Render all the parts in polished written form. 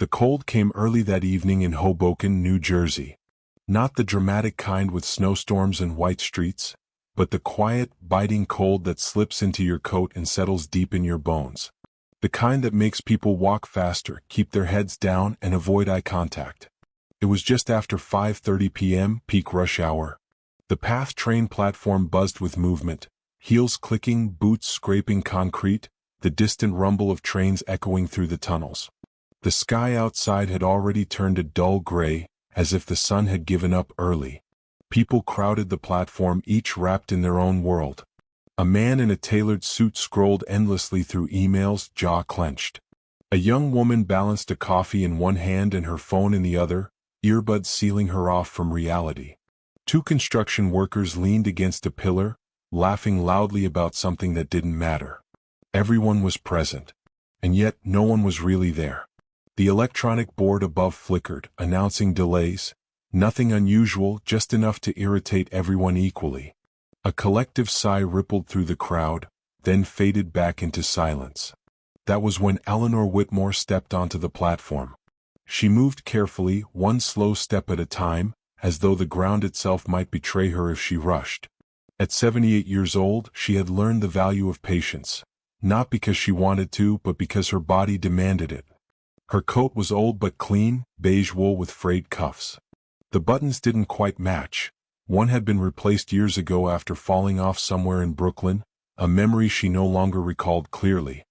The cold came early that evening in Hoboken, New Jersey. Not the dramatic kind with snowstorms and white streets, but the quiet, biting cold that slips into your coat and settles deep in your bones. The kind that makes people walk faster, keep their heads down, and avoid eye contact. It was just after 5:30 p.m., peak rush hour. The PATH train platform buzzed with movement, heels clicking, boots scraping concrete, the distant rumble of trains echoing through the tunnels. The sky outside had already turned a dull gray, as if the sun had given up early. People crowded the platform, each wrapped in their own world. A man in a tailored suit scrolled endlessly through emails, jaw clenched. A young woman balanced a coffee in one hand and her phone in the other, earbuds sealing her off from reality. Two construction workers leaned against a pillar, laughing loudly about something that didn't matter. Everyone was present, and yet no one was really there. The electronic board above flickered, announcing delays. Nothing unusual, just enough to irritate everyone equally. A collective sigh rippled through the crowd, then faded back into silence. That was when Eleanor Whitmore stepped onto the platform. She moved carefully, one slow step at a time, as though the ground itself might betray her if she rushed. At 78 years old, she had learned the value of patience, not because she wanted to, but because her body demanded it. Her coat was old but clean, beige wool with frayed cuffs. The buttons didn't quite match. One had been replaced years ago after falling off somewhere in Brooklyn, a memory she no longer recalled clearly.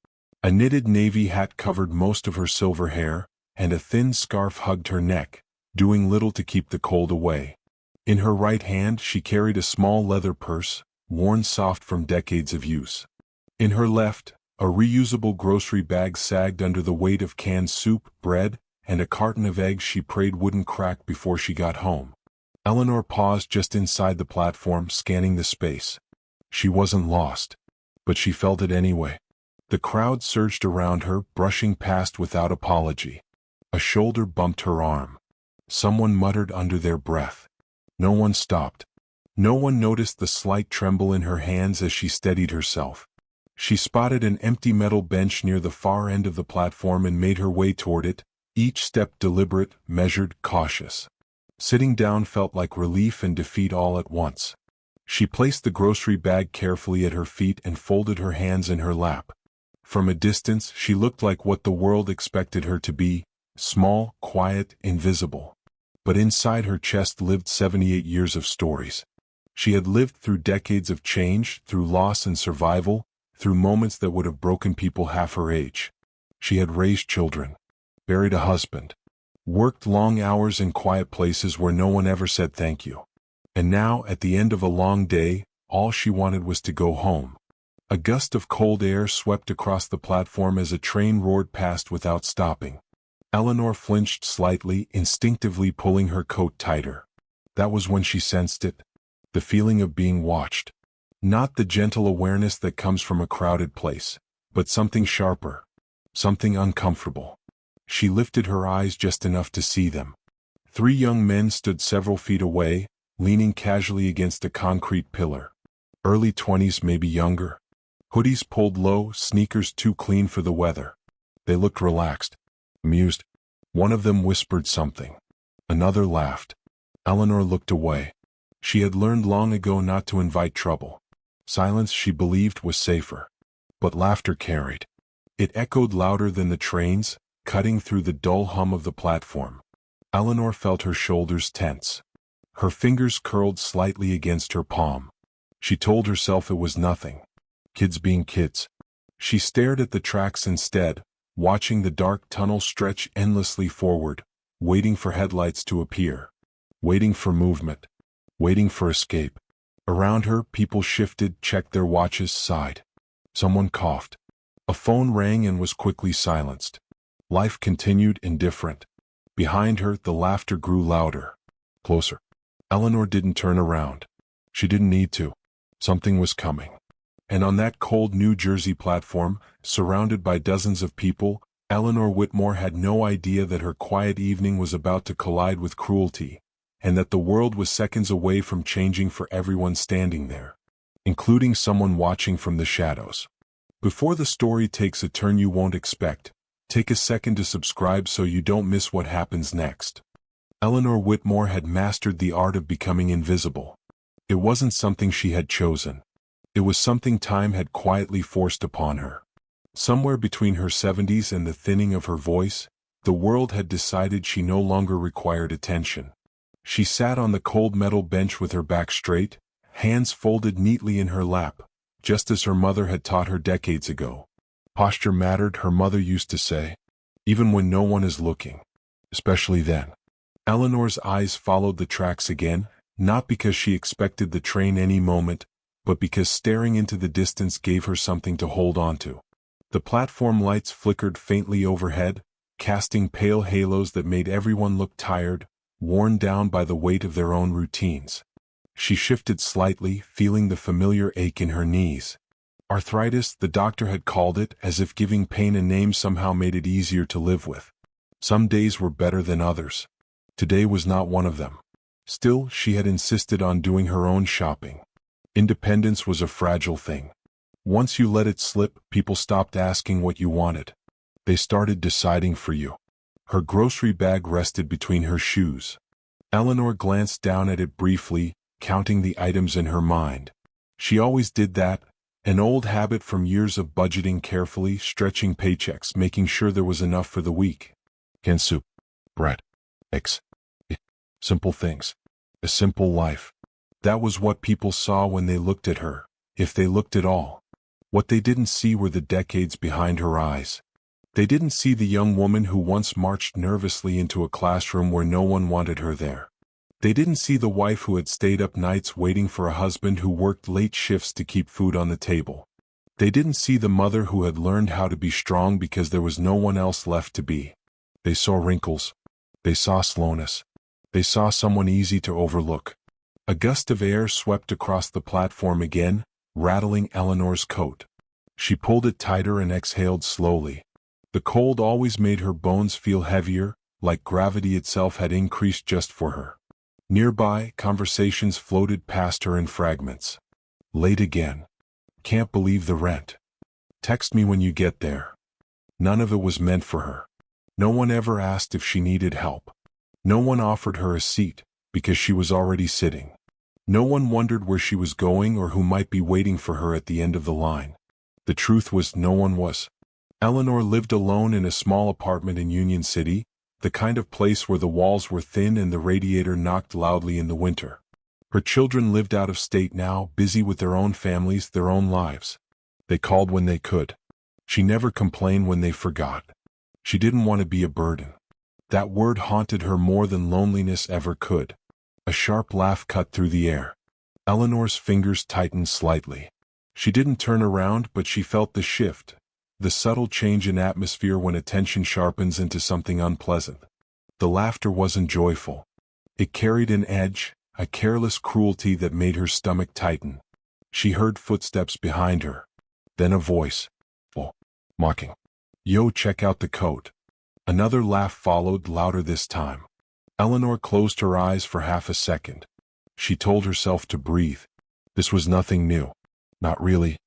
A knitted navy hat covered most of her silver hair, and a thin scarf hugged her neck, doing little to keep the cold away. In her right hand she carried a small leather purse, worn soft from decades of use. In her left, a reusable grocery bag sagged under the weight of canned soup, bread, and a carton of eggs she prayed wouldn't crack before she got home. Eleanor paused just inside the platform, scanning the space. She wasn't lost, but she felt it anyway. The crowd surged around her, brushing past without apology. A shoulder bumped her arm. Someone muttered under their breath. No one stopped. No one noticed the slight tremble in her hands as she steadied herself. She spotted an empty metal bench near the far end of the platform and made her way toward it, each step deliberate, measured, cautious. Sitting down felt like relief and defeat all at once. She placed the grocery bag carefully at her feet and folded her hands in her lap. From a distance, she looked like what the world expected her to be, small, quiet, invisible. But inside her chest lived 78 years of stories. She had lived through decades of change, through loss and survival, through moments that would have broken people half her age. She had raised children, buried a husband, worked long hours in quiet places where no one ever said thank you. And now, at the end of a long day, all she wanted was to go home. A gust of cold air swept across the platform as a train roared past without stopping. Eleanor flinched slightly, instinctively pulling her coat tighter. That was when she sensed it, the feeling of being watched. Not the gentle awareness that comes from a crowded place, but something sharper, something uncomfortable. She lifted her eyes just enough to see them. 3 young men stood several feet away, leaning casually against a concrete pillar. Early 20s, maybe younger. Hoodies pulled low, sneakers too clean for the weather. They looked relaxed, amused. One of them whispered something. Another laughed. Eleanor looked away. She had learned long ago not to invite trouble. Silence, she believed, was safer. But laughter carried. It echoed louder than the trains, cutting through the dull hum of the platform. Eleanor felt her shoulders tense. Her fingers curled slightly against her palm. She told herself it was nothing. Kids being kids. She stared at the tracks instead, watching the dark tunnel stretch endlessly forward, waiting for headlights to appear. Waiting for movement. Waiting for escape. Around her, people shifted, checked their watches, sighed. Someone coughed. A phone rang and was quickly silenced. Life continued, indifferent. Behind her, the laughter grew louder. Closer. Eleanor didn't turn around. She didn't need to. Something was coming. And on that cold New Jersey platform, surrounded by dozens of people, Eleanor Whitmore had no idea that her quiet evening was about to collide with cruelty, and that the world was seconds away from changing for everyone standing there, including someone watching from the shadows. Before the story takes a turn you won't expect, Take a second to subscribe so you don't miss what happens next. Eleanor Whitmore had mastered the art of becoming invisible. It wasn't something she had chosen. It was something time had quietly forced upon her. Somewhere between her 70s and the thinning of her voice, the world had decided she no longer required attention. She sat on the cold metal bench with her back straight, hands folded neatly in her lap, just as her mother had taught her decades ago. Posture mattered, her mother used to say, even when no one is looking. Especially then. Eleanor's eyes followed the tracks again, not because she expected the train any moment, but because staring into the distance gave her something to hold on to. The platform lights flickered faintly overhead, casting pale halos that made everyone look tired, worn down by the weight of their own routines. She shifted slightly, feeling the familiar ache in her knees. Arthritis, the doctor had called it, as if giving pain a name somehow made it easier to live with. Some days were better than others. Today was not one of them. Still, she had insisted on doing her own shopping. Independence was a fragile thing. Once you let it slip, people stopped asking what you wanted. They started deciding for you. Her grocery bag rested between her shoes. Eleanor glanced down at it briefly, counting the items in her mind. She always did that, an old habit from years of budgeting carefully, stretching paychecks, making sure there was enough for the week. Canned soup, bread, eggs. Simple things. A simple life. That was what people saw when they looked at her, if they looked at all. What they didn't see were the decades behind her eyes. They didn't see the young woman who once marched nervously into a classroom where no one wanted her there. They didn't see the wife who had stayed up nights waiting for a husband who worked late shifts to keep food on the table. They didn't see the mother who had learned how to be strong because there was no one else left to be. They saw wrinkles. They saw slowness. They saw someone easy to overlook. A gust of air swept across the platform again, rattling Eleanor's coat. She pulled it tighter and exhaled slowly. The cold always made her bones feel heavier, like gravity itself had increased just for her. Nearby, conversations floated past her in fragments. Late again. Can't believe the rent. Text me when you get there. None of it was meant for her. No one ever asked if she needed help. No one offered her a seat, because she was already sitting. No one wondered where she was going or who might be waiting for her at the end of the line. The truth was, no one was. Eleanor lived alone in a small apartment in Union City, the kind of place where the walls were thin and the radiator knocked loudly in the winter. Her children lived out of state now, busy with their own families, their own lives. They called when they could. She never complained when they forgot. She didn't want to be a burden. That word haunted her more than loneliness ever could. A sharp laugh cut through the air. Eleanor's fingers tightened slightly. She didn't turn around, but she felt the shift, the subtle change in atmosphere when attention sharpens into something unpleasant. The laughter wasn't joyful. It carried an edge, a careless cruelty that made her stomach tighten. She heard footsteps behind her. Then a voice. Oh, mocking. Yo, check out the coat. Another laugh followed, louder this time. Eleanor closed her eyes for half a second. She told herself to breathe. This was nothing new. Not really.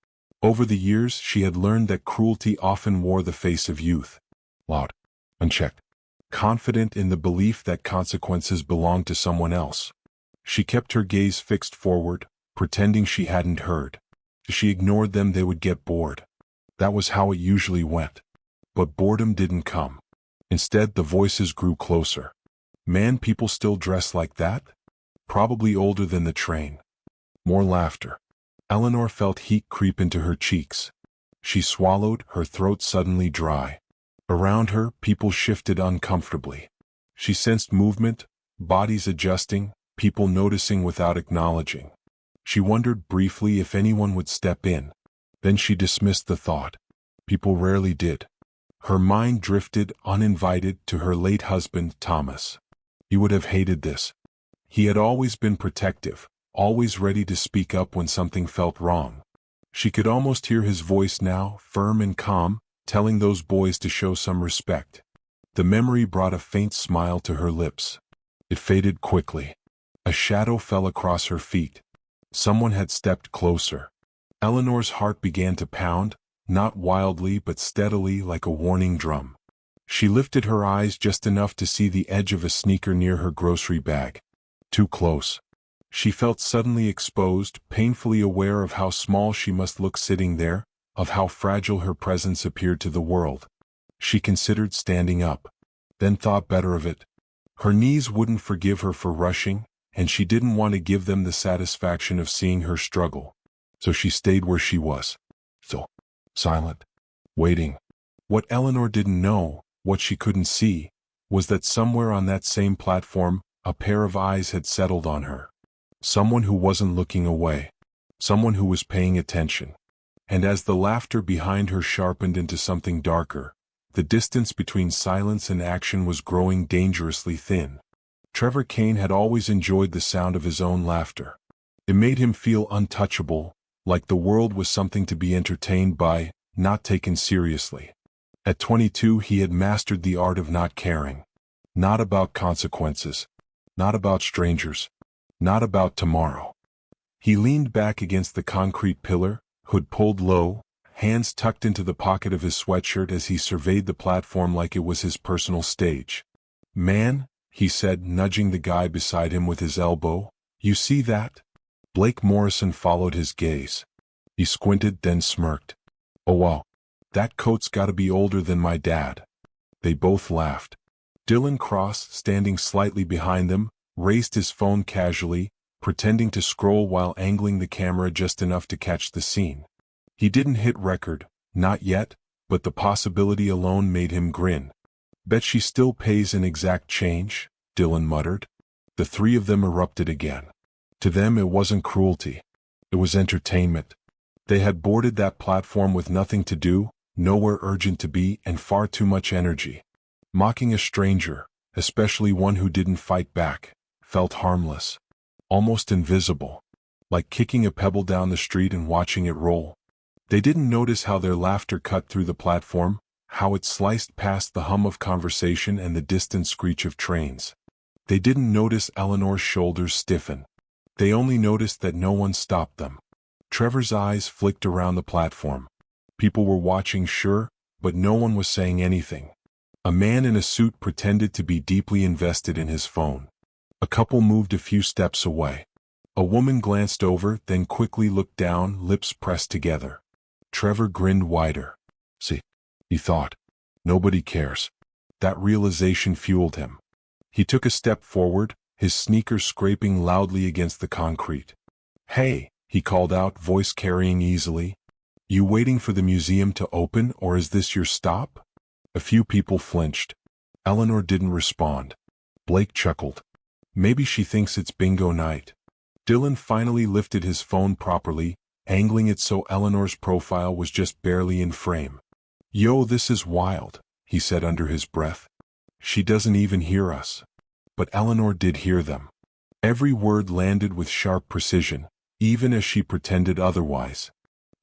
Over the years, she had learned that cruelty often wore the face of youth. Loud. Unchecked. Confident in the belief that consequences belonged to someone else. She kept her gaze fixed forward, pretending she hadn't heard. If she ignored them, they would get bored. That was how it usually went. But boredom didn't come. Instead, the voices grew closer. Man, people still dress like that? Probably older than the train. More laughter. Eleanor felt heat creep into her cheeks. She swallowed, her throat suddenly dry. Around her, people shifted uncomfortably. She sensed movement, bodies adjusting, people noticing without acknowledging. She wondered briefly if anyone would step in. Then she dismissed the thought. People rarely did. Her mind drifted, uninvited, to her late husband, Thomas. He would have hated this. He had always been protective, always ready to speak up when something felt wrong. She could almost hear his voice now, firm and calm, telling those boys to show some respect. The memory brought a faint smile to her lips. It faded quickly. A shadow fell across her feet. Someone had stepped closer. Eleanor's heart began to pound, not wildly but steadily, like a warning drum. She lifted her eyes just enough to see the edge of a sneaker near her grocery bag. Too close. She felt suddenly exposed, painfully aware of how small she must look sitting there, of how fragile her presence appeared to the world. She considered standing up, then thought better of it. Her knees wouldn't forgive her for rushing, and she didn't want to give them the satisfaction of seeing her struggle. So she stayed where she was. So, silent, waiting. What Eleanor didn't know, what she couldn't see, was that somewhere on that same platform, a pair of eyes had settled on her. Someone who wasn't looking away. Someone who was paying attention. And as the laughter behind her sharpened into something darker, the distance between silence and action was growing dangerously thin. Trevor Kane had always enjoyed the sound of his own laughter. It made him feel untouchable, like the world was something to be entertained by, not taken seriously. At 22 he had mastered the art of not caring. Not about consequences. Not about strangers. Not about tomorrow. He leaned back against the concrete pillar, hood pulled low, hands tucked into the pocket of his sweatshirt as he surveyed the platform like it was his personal stage. "Man," he said, nudging the guy beside him with his elbow, "you see that?" Blake Morrison followed his gaze. He squinted, then smirked. "Oh wow. That coat's gotta be older than my dad." They both laughed. Dylan Cross, standing slightly behind them, raised his phone casually, pretending to scroll while angling the camera just enough to catch the scene. He didn't hit record, not yet, but the possibility alone made him grin. "Bet she still pays in exact change," Dylan muttered. The three of them erupted again. To them it wasn't cruelty. It was entertainment. They had boarded that platform with nothing to do, nowhere urgent to be, and far too much energy. Mocking a stranger, especially one who didn't fight back, felt harmless. Almost invisible. Like kicking a pebble down the street and watching it roll. They didn't notice how their laughter cut through the platform, how it sliced past the hum of conversation and the distant screech of trains. They didn't notice Eleanor's shoulders stiffen. They only noticed that no one stopped them. Trevor's eyes flicked around the platform. People were watching, sure, but no one was saying anything. A man in a suit pretended to be deeply invested in his phone. A couple moved a few steps away. A woman glanced over, then quickly looked down, lips pressed together. Trevor grinned wider. "See," he thought. "Nobody cares." That realization fueled him. He took a step forward, his sneakers scraping loudly against the concrete. "Hey," he called out, voice carrying easily. "You waiting for the museum to open, or is this your stop?" A few people flinched. Eleanor didn't respond. Blake chuckled. "Maybe she thinks it's bingo night." Dylan finally lifted his phone properly, angling it so Eleanor's profile was just barely in frame. "Yo, this is wild," he said under his breath. "She doesn't even hear us." But Eleanor did hear them. Every word landed with sharp precision, even as she pretended otherwise.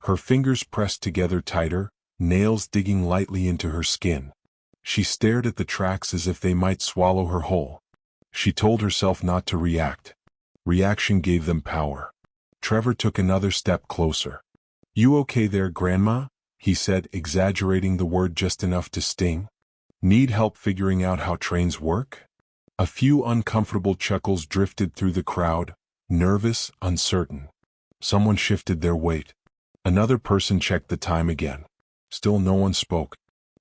Her fingers pressed together tighter, nails digging lightly into her skin. She stared at the tracks as if they might swallow her whole. She told herself not to react. Reaction gave them power. Trevor took another step closer. "You okay there, Grandma?" he said, exaggerating the word just enough to sting. "Need help figuring out how trains work?" A few uncomfortable chuckles drifted through the crowd, nervous, uncertain. Someone shifted their weight. Another person checked the time again. Still no one spoke.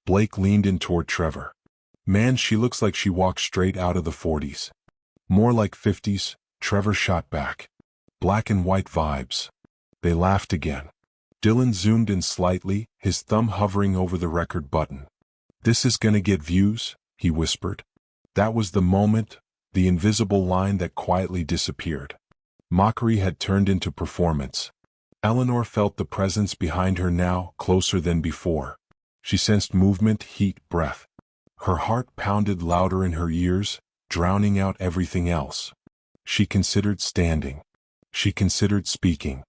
Blake leaned in toward Trevor. "Man, she looks like she walked straight out of the 40s. "More like 50s, Trevor shot back. "Black and white vibes." They laughed again. Dylan zoomed in slightly, his thumb hovering over the record button. "This is gonna get views," he whispered. That was the moment, the invisible line that quietly disappeared. Mockery had turned into performance. Eleanor felt the presence behind her now, closer than before. She sensed movement, heat, breath. Her heart pounded louder in her ears, drowning out everything else. She considered standing. She considered speaking.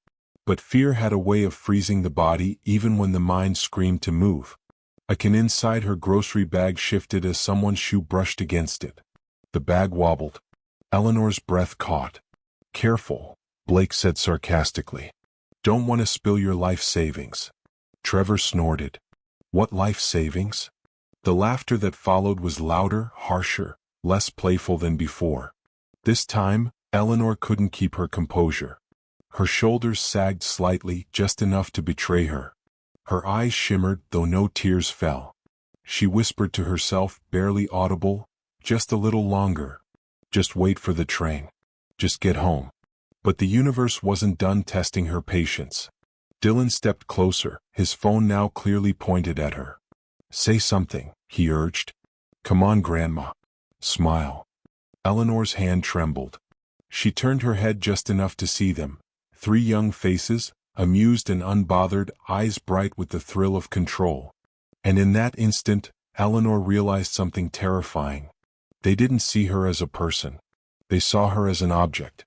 But fear had a way of freezing the body even when the mind screamed to move. A can inside her grocery bag shifted as someone's shoe brushed against it. The bag wobbled. Eleanor's breath caught. "Careful," Blake said sarcastically. "Don't want to spill your life savings." Trevor snorted. "What life savings?" The laughter that followed was louder, harsher, less playful than before. This time, Eleanor couldn't keep her composure. Her shoulders sagged slightly, just enough to betray her. Her eyes shimmered, though no tears fell. She whispered to herself, barely audible, "Just a little longer. Just wait for the train. Just get home." But the universe wasn't done testing her patience. Dylan stepped closer, his phone now clearly pointed at her. "Say something," he urged. "Come on, Grandma. Smile." Eleanor's hand trembled. She turned her head just enough to see them. 3 young faces, amused and unbothered, eyes bright with the thrill of control. And in that instant, Eleanor realized something terrifying. They didn't see her as a person. They saw her as an object.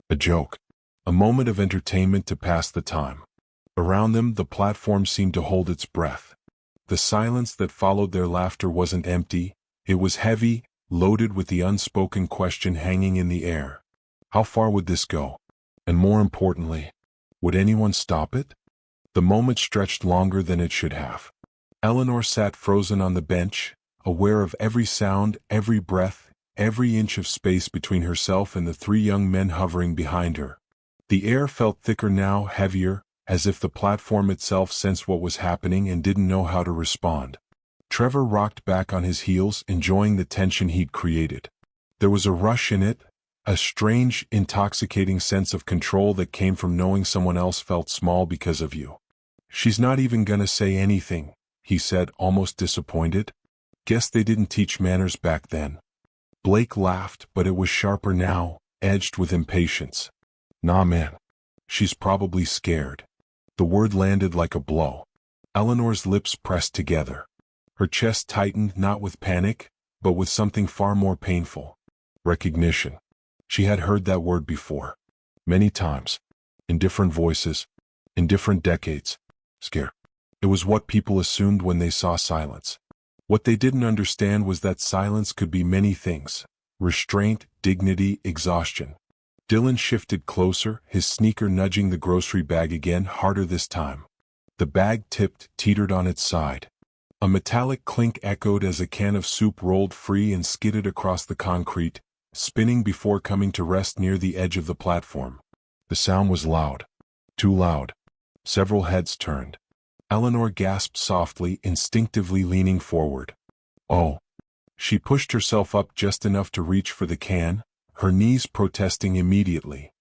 A joke. A moment of entertainment to pass the time. Around them, the platform seemed to hold its breath. The silence that followed their laughter wasn't empty, it was heavy, loaded with the unspoken question hanging in the air. How far would this go? And more importantly, would anyone stop it? The moment stretched longer than it should have. Eleanor sat frozen on the bench, aware of every sound, every breath, every inch of space between herself and the 3 young men hovering behind her. The air felt thicker now, heavier, as if the platform itself sensed what was happening and didn't know how to respond. Trevor rocked back on his heels, enjoying the tension he'd created. There was a rush in it, a strange, intoxicating sense of control that came from knowing someone else felt small because of you. "She's not even gonna say anything," he said, almost disappointed. "Guess they didn't teach manners back then." Blake laughed, but it was sharper now, edged with impatience. "Nah, man. She's probably scared." The word landed like a blow. Eleanor's lips pressed together. Her chest tightened, not with panic, but with something far more painful. Recognition. She had heard that word before. Many times. In different voices. In different decades. Scare. It was what people assumed when they saw silence. What they didn't understand was that silence could be many things. Restraint, dignity, exhaustion. Dylan shifted closer, his sneaker nudging the grocery bag again, harder this time. The bag tipped, teetered on its side. A metallic clink echoed as a can of soup rolled free and skidded across the concrete, spinning before coming to rest near the edge of the platform. The sound was loud. Too loud. Several heads turned. Eleanor gasped softly, instinctively leaning forward. "Oh." She pushed herself up just enough to reach for the can, her knees protesting immediately.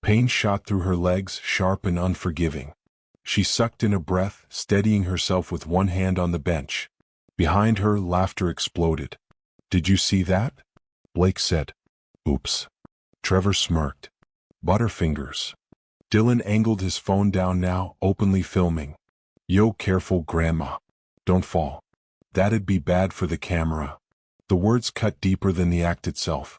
Pain shot through her legs, sharp and unforgiving. She sucked in a breath, steadying herself with one hand on the bench. Behind her, laughter exploded. "Did you see that?" Blake said. "Oops." Trevor smirked. "Butterfingers." Dylan angled his phone down now, openly filming. "Yo, careful, Grandma. Don't fall. That'd be bad for the camera." The words cut deeper than the act itself.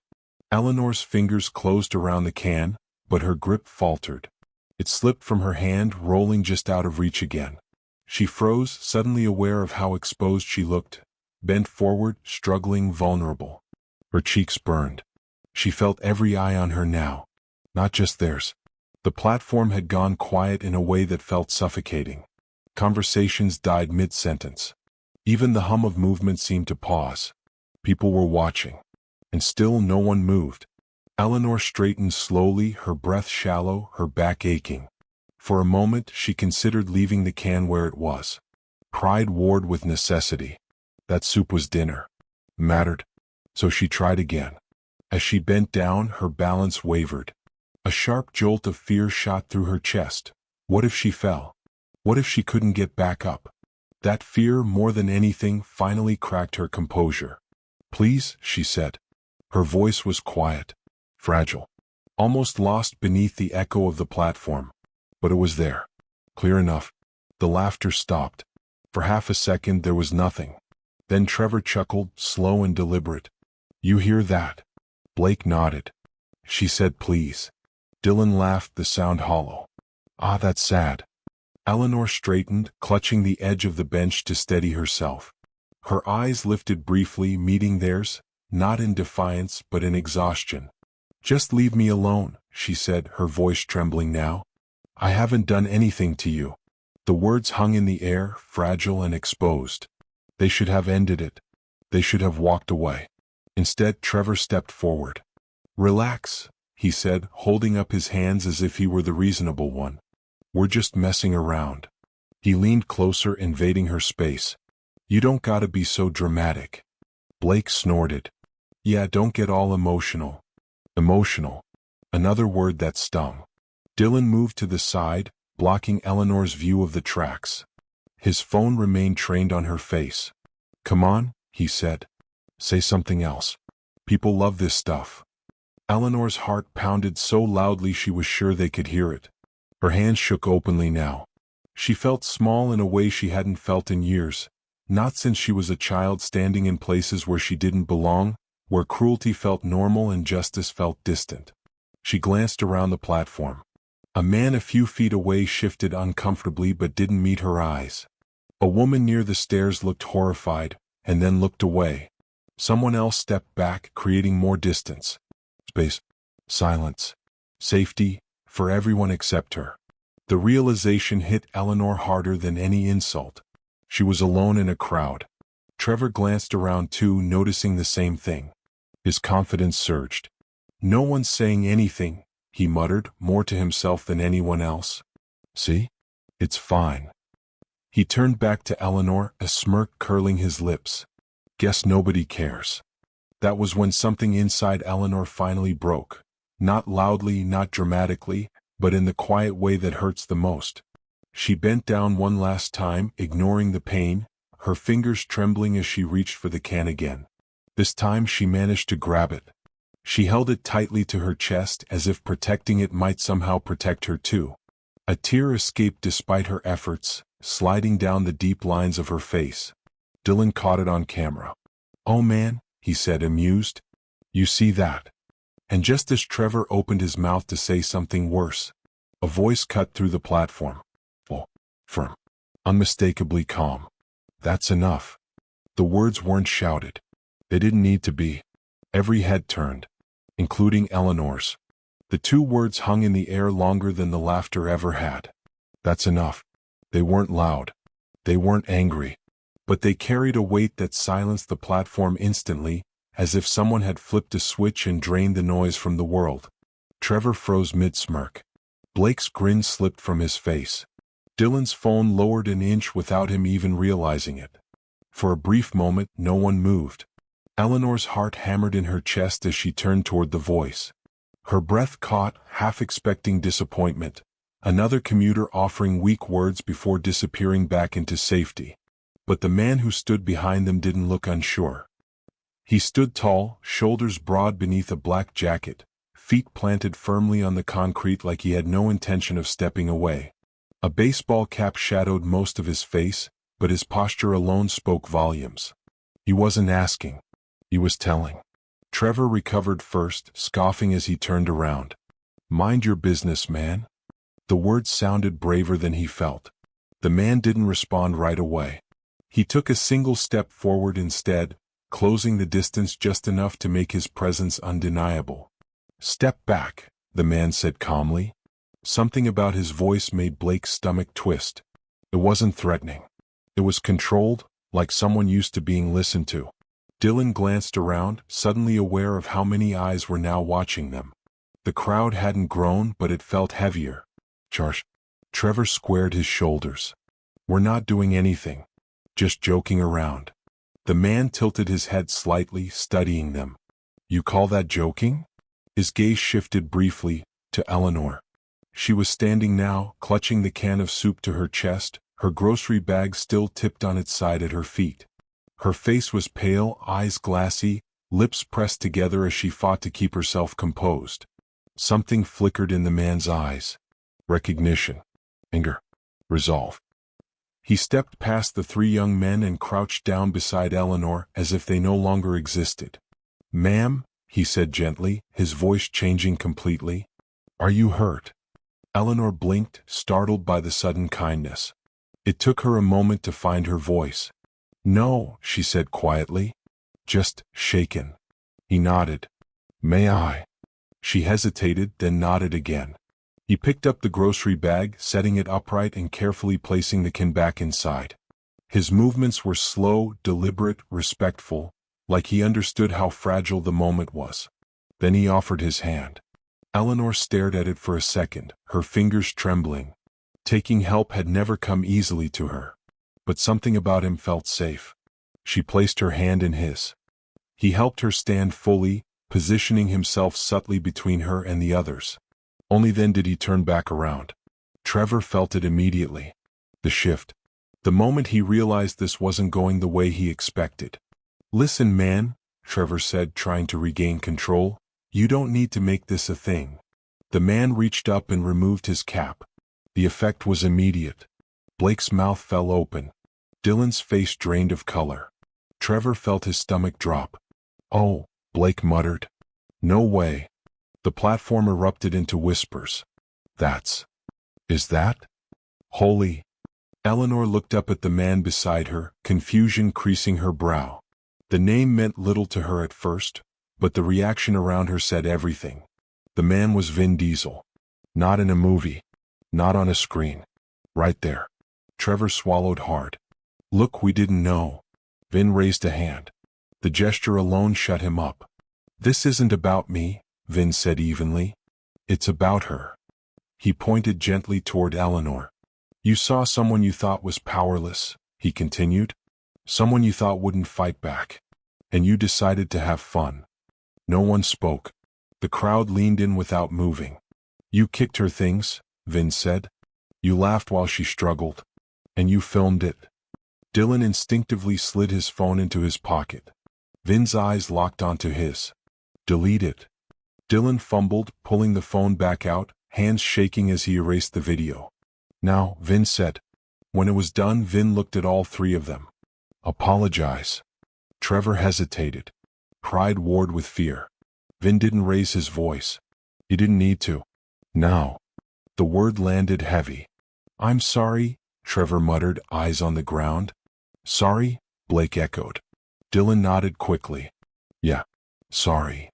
Eleanor's fingers closed around the can, but her grip faltered. It slipped from her hand, rolling just out of reach again. She froze, suddenly aware of how exposed she looked, bent forward, struggling, vulnerable. Her cheeks burned. She felt every eye on her now, not just theirs. The platform had gone quiet in a way that felt suffocating. Conversations died mid-sentence. Even the hum of movement seemed to pause. People were watching. And still no one moved. Eleanor straightened slowly, her breath shallow, her back aching. For a moment, she considered leaving the can where it was. Pride warred with necessity. That soup was dinner. Mattered. So she tried again. As she bent down, her balance wavered. A sharp jolt of fear shot through her chest. What if she fell? What if she couldn't get back up? That fear, more than anything, finally cracked her composure. "Please," she said. Her voice was quiet, fragile, almost lost beneath the echo of the platform. But it was there, clear enough. The laughter stopped. For half a second there was nothing. Then Trevor chuckled, slow and deliberate. "You hear that?" Blake nodded. She said, "Please." Dylan laughed, the sound hollow. "Ah, that's sad." Eleanor straightened, clutching the edge of the bench to steady herself. Her eyes lifted briefly, meeting theirs, not in defiance but in exhaustion. "Just leave me alone," she said, her voice trembling now. "I haven't done anything to you." The words hung in the air, fragile and exposed. They should have ended it, They should have walked away. Instead, Trevor stepped forward. "Relax," he said, holding up his hands as if he were the reasonable one. "We're just messing around." He leaned closer, invading her space. "You don't gotta be so dramatic." Blake snorted. "Yeah, don't get all emotional." Emotional. Another word that stung. Dylan moved to the side, blocking Eleanor's view of the tracks. His phone remained trained on her face. "Come on," he said. "Say something else. People love this stuff." Eleanor's heart pounded so loudly she was sure they could hear it. Her hands shook openly now. She felt small in a way she hadn't felt in years, not since she was a child standing in places where she didn't belong, where cruelty felt normal and justice felt distant. She glanced around the platform. A man a few feet away shifted uncomfortably but didn't meet her eyes. A woman near the stairs looked horrified, and then looked away. Someone else stepped back, creating more distance. Space. Silence. Safety, for everyone except her. The realization hit Eleanor harder than any insult. She was alone in a crowd. Trevor glanced around too, noticing the same thing. His confidence surged. "No one's saying anything," he muttered, more to himself than anyone else. "See? It's fine." He turned back to Eleanor, a smirk curling his lips. "Guess nobody cares." That was when something inside Eleanor finally broke. Not loudly, not dramatically, but in the quiet way that hurts the most. She bent down one last time, ignoring the pain, her fingers trembling as she reached for the can again. This time she managed to grab it. She held it tightly to her chest as if protecting it might somehow protect her too. A tear escaped despite her efforts, sliding down the deep lines of her face. Dylan caught it on camera. "Oh man," he said, amused. "You see that?" And just as Trevor opened his mouth to say something worse, a voice cut through the platform. Full, firm, unmistakably calm. "That's enough." The words weren't shouted. They didn't need to be. Every head turned, including Eleanor's. The two words hung in the air longer than the laughter ever had. That's enough. They weren't loud. They weren't angry. But they carried a weight that silenced the platform instantly, as if someone had flipped a switch and drained the noise from the world. Trevor froze mid-smirk. Blake's grin slipped from his face. Dylan's phone lowered an inch without him even realizing it. For a brief moment, no one moved. Eleanor's heart hammered in her chest as she turned toward the voice. Her breath caught, half expecting disappointment. Another commuter offering weak words before disappearing back into safety. But the man who stood behind them didn't look unsure. He stood tall, shoulders broad beneath a black jacket, feet planted firmly on the concrete like he had no intention of stepping away. A baseball cap shadowed most of his face, but his posture alone spoke volumes. He wasn't asking. He was telling. Trevor recovered first, scoffing as he turned around. "Mind your business, man." The words sounded braver than he felt. The man didn't respond right away. He took a single step forward instead, closing the distance just enough to make his presence undeniable. "Step back," the man said calmly. Something about his voice made Blake's stomach twist. It wasn't threatening. It was controlled, like someone used to being listened to. Dylan glanced around, suddenly aware of how many eyes were now watching them. The crowd hadn't grown, but it felt heavier. "Charge." Trevor squared his shoulders. "We're not doing anything. Just joking around." The man tilted his head slightly, studying them. "You call that joking?" His gaze shifted briefly, to Eleanor. She was standing now, clutching the can of soup to her chest, her grocery bag still tipped on its side at her feet. Her face was pale, eyes glassy, lips pressed together as she fought to keep herself composed. Something flickered in the man's eyes. Recognition. Anger. Resolve. He stepped past the three young men and crouched down beside Eleanor as if they no longer existed. "Ma'am," he said gently, his voice changing completely. "Are you hurt?" Eleanor blinked, startled by the sudden kindness. It took her a moment to find her voice. "No," she said quietly. "Just shaken." He nodded. "May I?" She hesitated, then nodded again. He picked up the grocery bag, setting it upright and carefully placing the can back inside. His movements were slow, deliberate, respectful, like he understood how fragile the moment was. Then he offered his hand. Eleanor stared at it for a second, her fingers trembling. Taking help had never come easily to her. But something about him felt safe. She placed her hand in his. He helped her stand fully, positioning himself subtly between her and the others. Only then did he turn back around. Trevor felt it immediately. The shift. The moment he realized this wasn't going the way he expected. "Listen, man," Trevor said, trying to regain control. "You don't need to make this a thing." The man reached up and removed his cap. The effect was immediate. Blake's mouth fell open. Dylan's face drained of color. Trevor felt his stomach drop. "Oh," Blake muttered. "No way." The platform erupted into whispers. Is that? Holy." Eleanor looked up at the man beside her, confusion creasing her brow. The name meant little to her at first, but the reaction around her said everything. The man was Vin Diesel. Not in a movie. Not on a screen. Right there. Trevor swallowed hard. "Look, we didn't know." Vin raised a hand. The gesture alone shut him up. "This isn't about me," Vin said evenly. "It's about her." He pointed gently toward Eleanor. "You saw someone you thought was powerless," he continued. "Someone you thought wouldn't fight back. And you decided to have fun." No one spoke. The crowd leaned in without moving. "You kicked her things," Vin said. "You laughed while she struggled. And you filmed it." Dylan instinctively slid his phone into his pocket. Vin's eyes locked onto his. "Delete it." Dylan fumbled, pulling the phone back out, hands shaking as he erased the video. "Now," Vin said. When it was done, Vin looked at all three of them. "Apologize." Trevor hesitated. Pride warred with fear. Vin didn't raise his voice. He didn't need to. Now. The word landed heavy. "I'm sorry," Trevor muttered, eyes on the ground. "Sorry?" Blake echoed. Dylan nodded quickly. "Yeah. Sorry."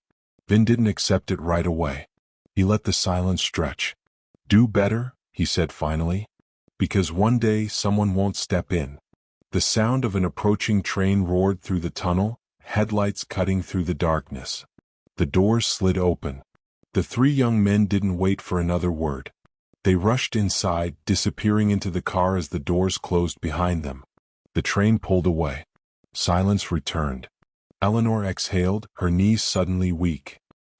Vin didn't accept it right away. He let the silence stretch. "Do better," he said finally. "Because one day someone won't step in." The sound of an approaching train roared through the tunnel, headlights cutting through the darkness. The doors slid open. The three young men didn't wait for another word. They rushed inside, disappearing into the car as the doors closed behind them. The train pulled away. Silence returned. Eleanor exhaled, her knees suddenly weak.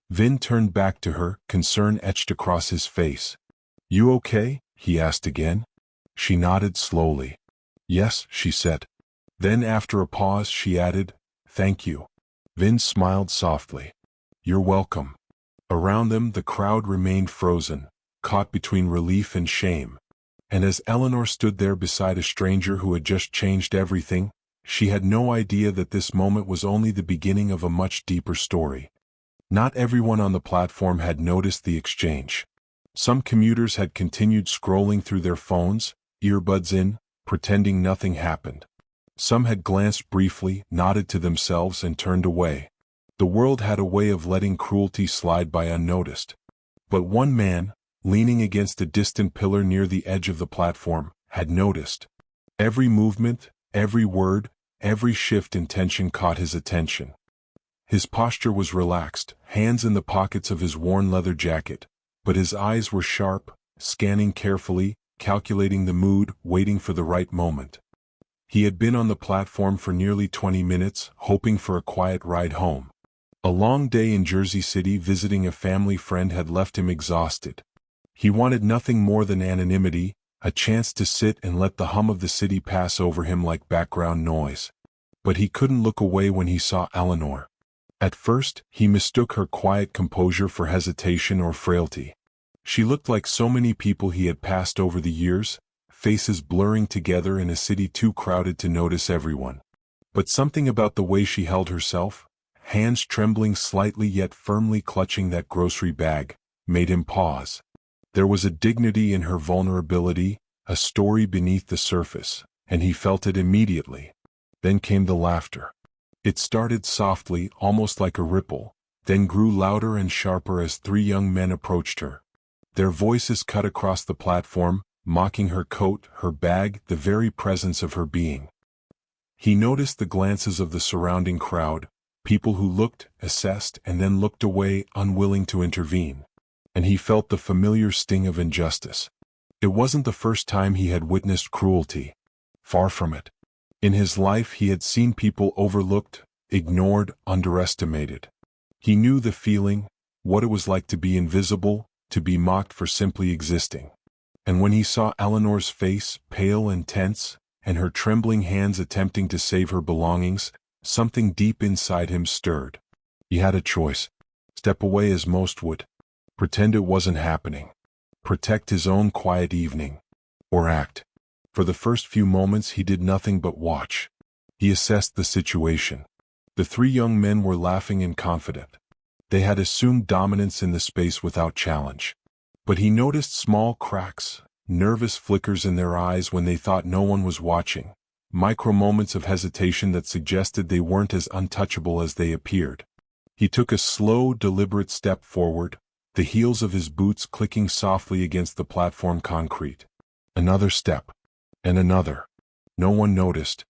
Vin turned back to her, concern etched across his face. "You okay?" he asked again. She nodded slowly. "Yes," she said. Then after a pause she added, "Thank you." Vin smiled softly. "You're welcome." Around them the crowd remained frozen, caught between relief and shame. And as Eleanor stood there beside a stranger who had just changed everything, she had no idea that this moment was only the beginning of a much deeper story. Not everyone on the platform had noticed the exchange. Some commuters had continued scrolling through their phones, earbuds in, pretending nothing happened. Some had glanced briefly, nodded to themselves and turned away. The world had a way of letting cruelty slide by unnoticed. But one man, leaning against a distant pillar near the edge of the platform, had noticed. Every movement, every word, every shift in tension caught his attention. His posture was relaxed, hands in the pockets of his worn leather jacket, but his eyes were sharp, scanning carefully, calculating the mood, waiting for the right moment. He had been on the platform for nearly 20 minutes, hoping for a quiet ride home. A long day in Jersey City visiting a family friend had left him exhausted. He wanted nothing more than anonymity, a chance to sit and let the hum of the city pass over him like background noise. But he couldn't look away when he saw Eleanor. At first, he mistook her quiet composure for hesitation or frailty. She looked like so many people he had passed over the years, faces blurring together in a city too crowded to notice everyone. But something about the way she held herself, hands trembling slightly yet firmly clutching that grocery bag, made him pause. There was a dignity in her vulnerability, a story beneath the surface, and he felt it immediately. Then came the laughter. It started softly, almost like a ripple, then grew louder and sharper as three young men approached her. Their voices cut across the platform, mocking her coat, her bag, the very presence of her being. He noticed the glances of the surrounding crowd, People who looked, assessed, and then looked away, unwilling to intervene. And he felt the familiar sting of injustice. It wasn't the first time he had witnessed cruelty. Far from it. In his life he had seen people overlooked, ignored, underestimated. He knew the feeling, what it was like to be invisible, to be mocked for simply existing. And when he saw Eleanor's face, pale and tense, and her trembling hands attempting to save her belongings, something deep inside him stirred. He had a choice. Step away as most would. Pretend it wasn't happening. Protect his own quiet evening. Or act. For the first few moments he did nothing but watch. He assessed the situation. The three young men were laughing and confident. They had assumed dominance in the space without challenge. But he noticed small cracks, nervous flickers in their eyes when they thought no one was watching, micro moments of hesitation that suggested they weren't as untouchable as they appeared. He took a slow, deliberate step forward, the heels of his boots clicking softly against the platform concrete. Another step. And another. No one noticed.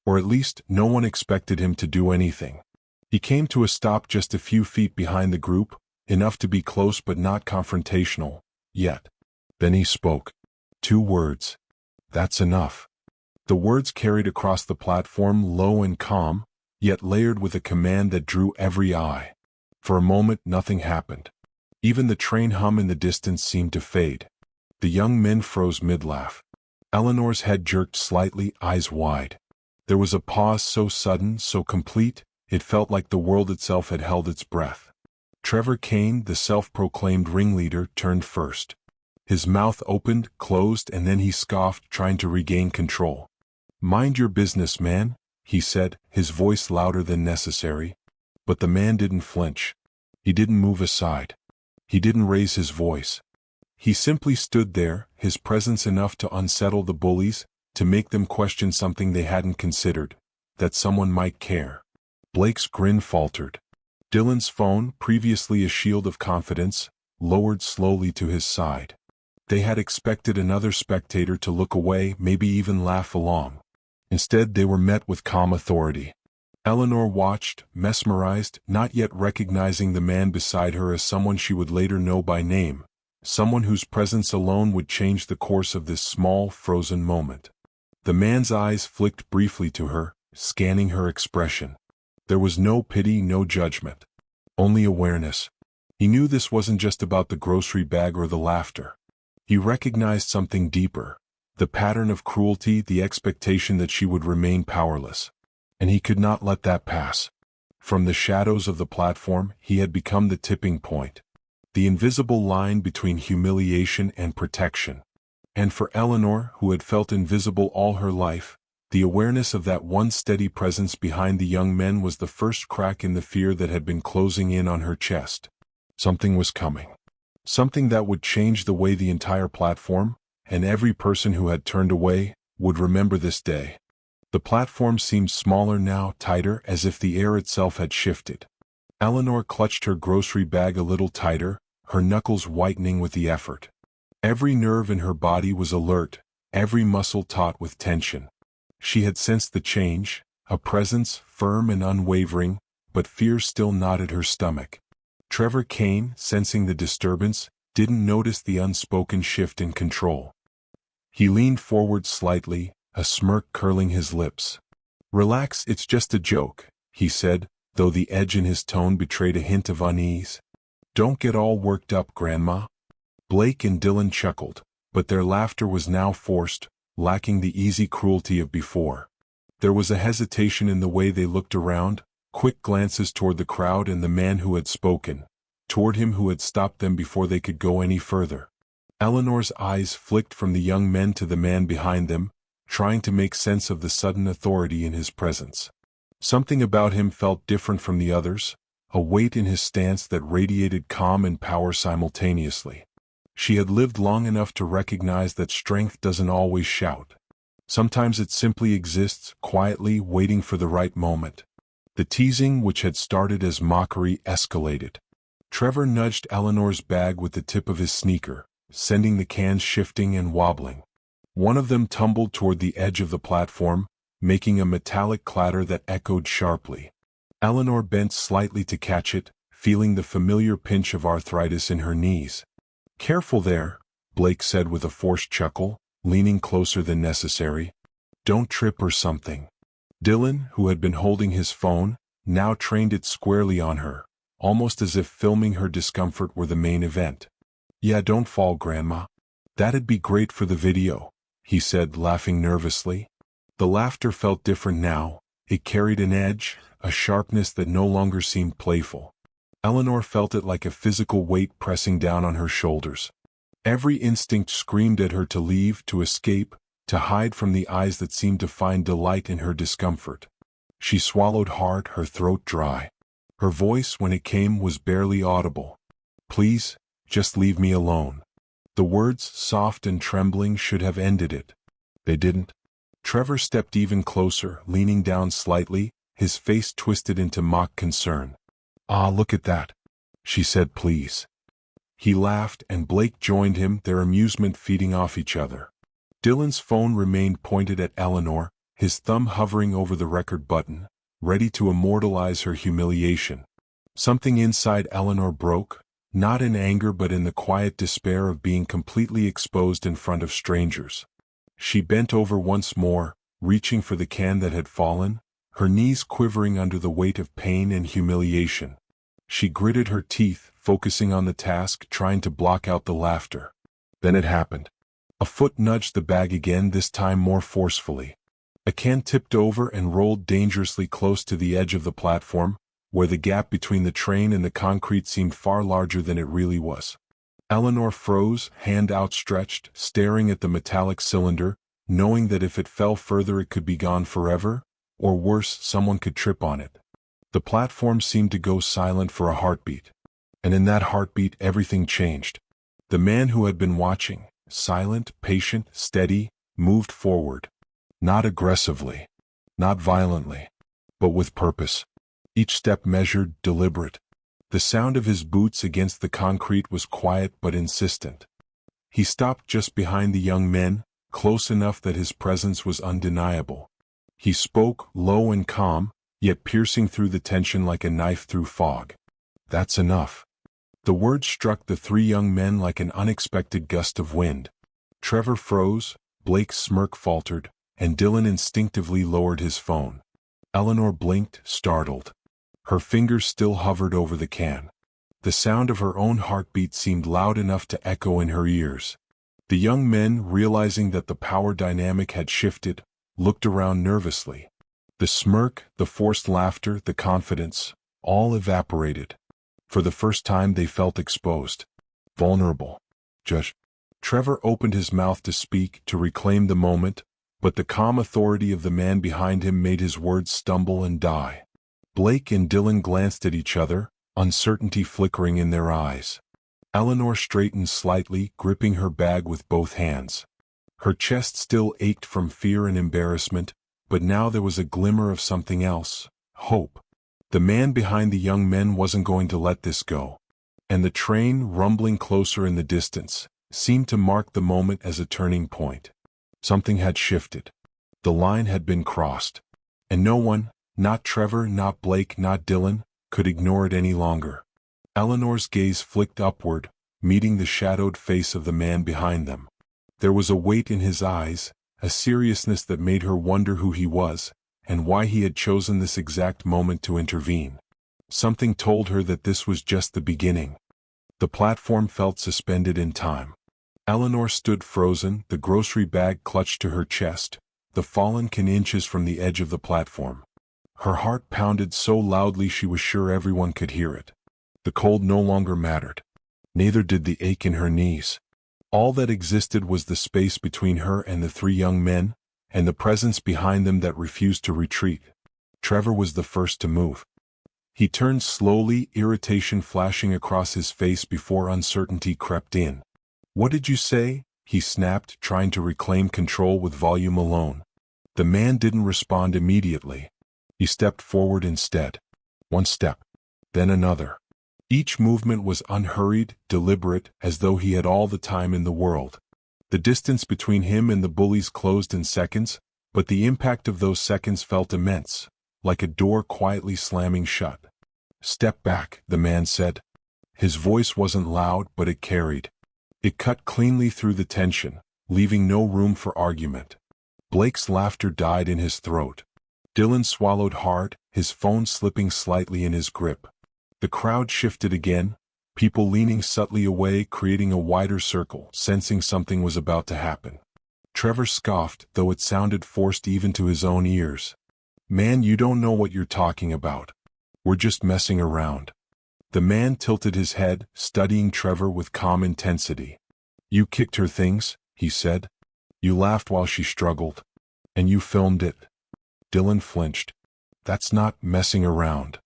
Or at least, no one expected him to do anything. He came to a stop just a few feet behind the group, enough to be close but not confrontational, yet. Then he spoke. 2 words. That's enough. The words carried across the platform, low and calm, yet layered with a command that drew every eye. For a moment nothing happened. Even the train hum in the distance seemed to fade. The young men froze mid-laugh. Eleanor's head jerked slightly, eyes wide. There was a pause so sudden, so complete, it felt like the world itself had held its breath. Trevor Kane, the self-proclaimed ringleader, turned first. His mouth opened, closed, and then he scoffed, trying to regain control. "Mind your business, man," he said, his voice louder than necessary. But the man didn't flinch. He didn't move aside. He didn't raise his voice. He simply stood there, his presence enough to unsettle the bullies, to make them question something they hadn't considered, that someone might care. Blake's grin faltered. Dylan's phone, previously a shield of confidence, lowered slowly to his side. They had expected another spectator to look away, maybe even laugh along. Instead, they were met with calm authority. Eleanor watched, mesmerized, not yet recognizing the man beside her as someone she would later know by name, someone whose presence alone would change the course of this small, frozen moment. The man's eyes flicked briefly to her, scanning her expression. There was no pity, no judgment. Only awareness. He knew this wasn't just about the grocery bag or the laughter. He recognized something deeper, the pattern of cruelty, the expectation that she would remain powerless. And he could not let that pass. From the shadows of the platform, he had become the tipping point. The invisible line between humiliation and protection. And for Eleanor, who had felt invisible all her life, the awareness of that one steady presence behind the young men was the first crack in the fear that had been closing in on her chest. Something was coming. Something that would change the way the entire platform, and every person who had turned away, would remember this day. The platform seemed smaller now, tighter, as if the air itself had shifted. Eleanor clutched her grocery bag a little tighter, her knuckles whitening with the effort. Every nerve in her body was alert, every muscle taut with tension. She had sensed the change, a presence, firm and unwavering, but fear still knotted her stomach. Trevor Kane, sensing the disturbance, didn't notice the unspoken shift in control. He leaned forward slightly, a smirk curling his lips. "Relax, it's just a joke," he said, though the edge in his tone betrayed a hint of unease. "Don't get all worked up, Grandma." Blake and Dylan chuckled, but their laughter was now forced, lacking the easy cruelty of before. There was a hesitation in the way they looked around, quick glances toward the crowd and the man who had spoken, toward him who had stopped them before they could go any further. Eleanor's eyes flicked from the young men to the man behind them, trying to make sense of the sudden authority in his presence. Something about him felt different from the others, a weight in his stance that radiated calm and power simultaneously. She had lived long enough to recognize that strength doesn't always shout. Sometimes it simply exists, quietly waiting for the right moment. The teasing, which had started as mockery, escalated. Trevor nudged Eleanor's bag with the tip of his sneaker, sending the cans shifting and wobbling. One of them tumbled toward the edge of the platform, making a metallic clatter that echoed sharply. Eleanor bent slightly to catch it, feeling the familiar pinch of arthritis in her knees. "Careful there," Blake said with a forced chuckle, leaning closer than necessary. "Don't trip or something." Dylan, who had been holding his phone, now trained it squarely on her, almost as if filming her discomfort were the main event. "Yeah, don't fall, Grandma. That'd be great for the video," he said, laughing nervously. The laughter felt different now. It carried an edge, a sharpness that no longer seemed playful. Eleanor felt it like a physical weight pressing down on her shoulders. Every instinct screamed at her to leave, to escape, to hide from the eyes that seemed to find delight in her discomfort. She swallowed hard, her throat dry. Her voice, when it came, was barely audible. "Please, just leave me alone." The words, soft and trembling, should have ended it. They didn't. Trevor stepped even closer, leaning down slightly, his face twisted into mock concern. "Ah, look at that," she said, "please." He laughed, and Blake joined him, their amusement feeding off each other. Dylan's phone remained pointed at Eleanor, his thumb hovering over the record button, ready to immortalize her humiliation. Something inside Eleanor broke, not in anger but in the quiet despair of being completely exposed in front of strangers. She bent over once more, reaching for the can that had fallen, her knees quivering under the weight of pain and humiliation. She gritted her teeth, focusing on the task, trying to block out the laughter. Then it happened. A foot nudged the bag again, this time more forcefully. A can tipped over and rolled dangerously close to the edge of the platform, where the gap between the train and the concrete seemed far larger than it really was. Eleanor froze, hand outstretched, staring at the metallic cylinder, knowing that if it fell further it could be gone forever, or worse, someone could trip on it. The platform seemed to go silent for a heartbeat. And in that heartbeat everything changed. The man who had been watching, silent, patient, steady, moved forward. Not aggressively, not violently, but with purpose. Each step measured, deliberate. The sound of his boots against the concrete was quiet but insistent. He stopped just behind the young men, close enough that his presence was undeniable. He spoke, low and calm, yet piercing through the tension like a knife through fog. "That's enough." The words struck the three young men like an unexpected gust of wind. Trevor froze, Blake's smirk faltered, and Dylan instinctively lowered his phone. Eleanor blinked, startled. Her fingers still hovered over the can. The sound of her own heartbeat seemed loud enough to echo in her ears. The young men, realizing that the power dynamic had shifted, looked around nervously. The smirk, the forced laughter, the confidence, all evaporated. For the first time they felt exposed. Vulnerable. Trevor opened his mouth to speak, to reclaim the moment, but the calm authority of the man behind him made his words stumble and die. Blake and Dylan glanced at each other, uncertainty flickering in their eyes. Eleanor straightened slightly, gripping her bag with both hands. Her chest still ached from fear and embarrassment, but now there was a glimmer of something else, hope. The man behind the young men wasn't going to let this go. And the train, rumbling closer in the distance, seemed to mark the moment as a turning point. Something had shifted. The line had been crossed. And no one, not Trevor, not Blake, not Dylan, could ignore it any longer. Eleanor's gaze flicked upward, meeting the shadowed face of the man behind them. There was a weight in his eyes, a seriousness that made her wonder who he was, and why he had chosen this exact moment to intervene. Something told her that this was just the beginning. The platform felt suspended in time. Eleanor stood frozen, the grocery bag clutched to her chest, the fallen can inches from the edge of the platform. Her heart pounded so loudly she was sure everyone could hear it. The cold no longer mattered. Neither did the ache in her knees. All that existed was the space between her and the three young men, and the presence behind them that refused to retreat. Trevor was the first to move. He turned slowly, irritation flashing across his face before uncertainty crept in. "What did you say?" he snapped, trying to reclaim control with volume alone. The man didn't respond immediately. He stepped forward instead. One step, then another. Each movement was unhurried, deliberate, as though he had all the time in the world. The distance between him and the bullies closed in seconds, but the impact of those seconds felt immense. like a door quietly slamming shut. "Step back," the man said. His voice wasn't loud, but it carried. It cut cleanly through the tension, leaving no room for argument. Blake's laughter died in his throat. Dylan swallowed hard, his phone slipping slightly in his grip. The crowd shifted again, people leaning subtly away, creating a wider circle, sensing something was about to happen. Trevor scoffed, though it sounded forced even to his own ears. "Man, you don't know what you're talking about. We're just messing around." The man tilted his head, studying Trevor with calm intensity. "You kicked her things," he said. "You laughed while she struggled. And you filmed it." Dylan flinched. "That's not messing around."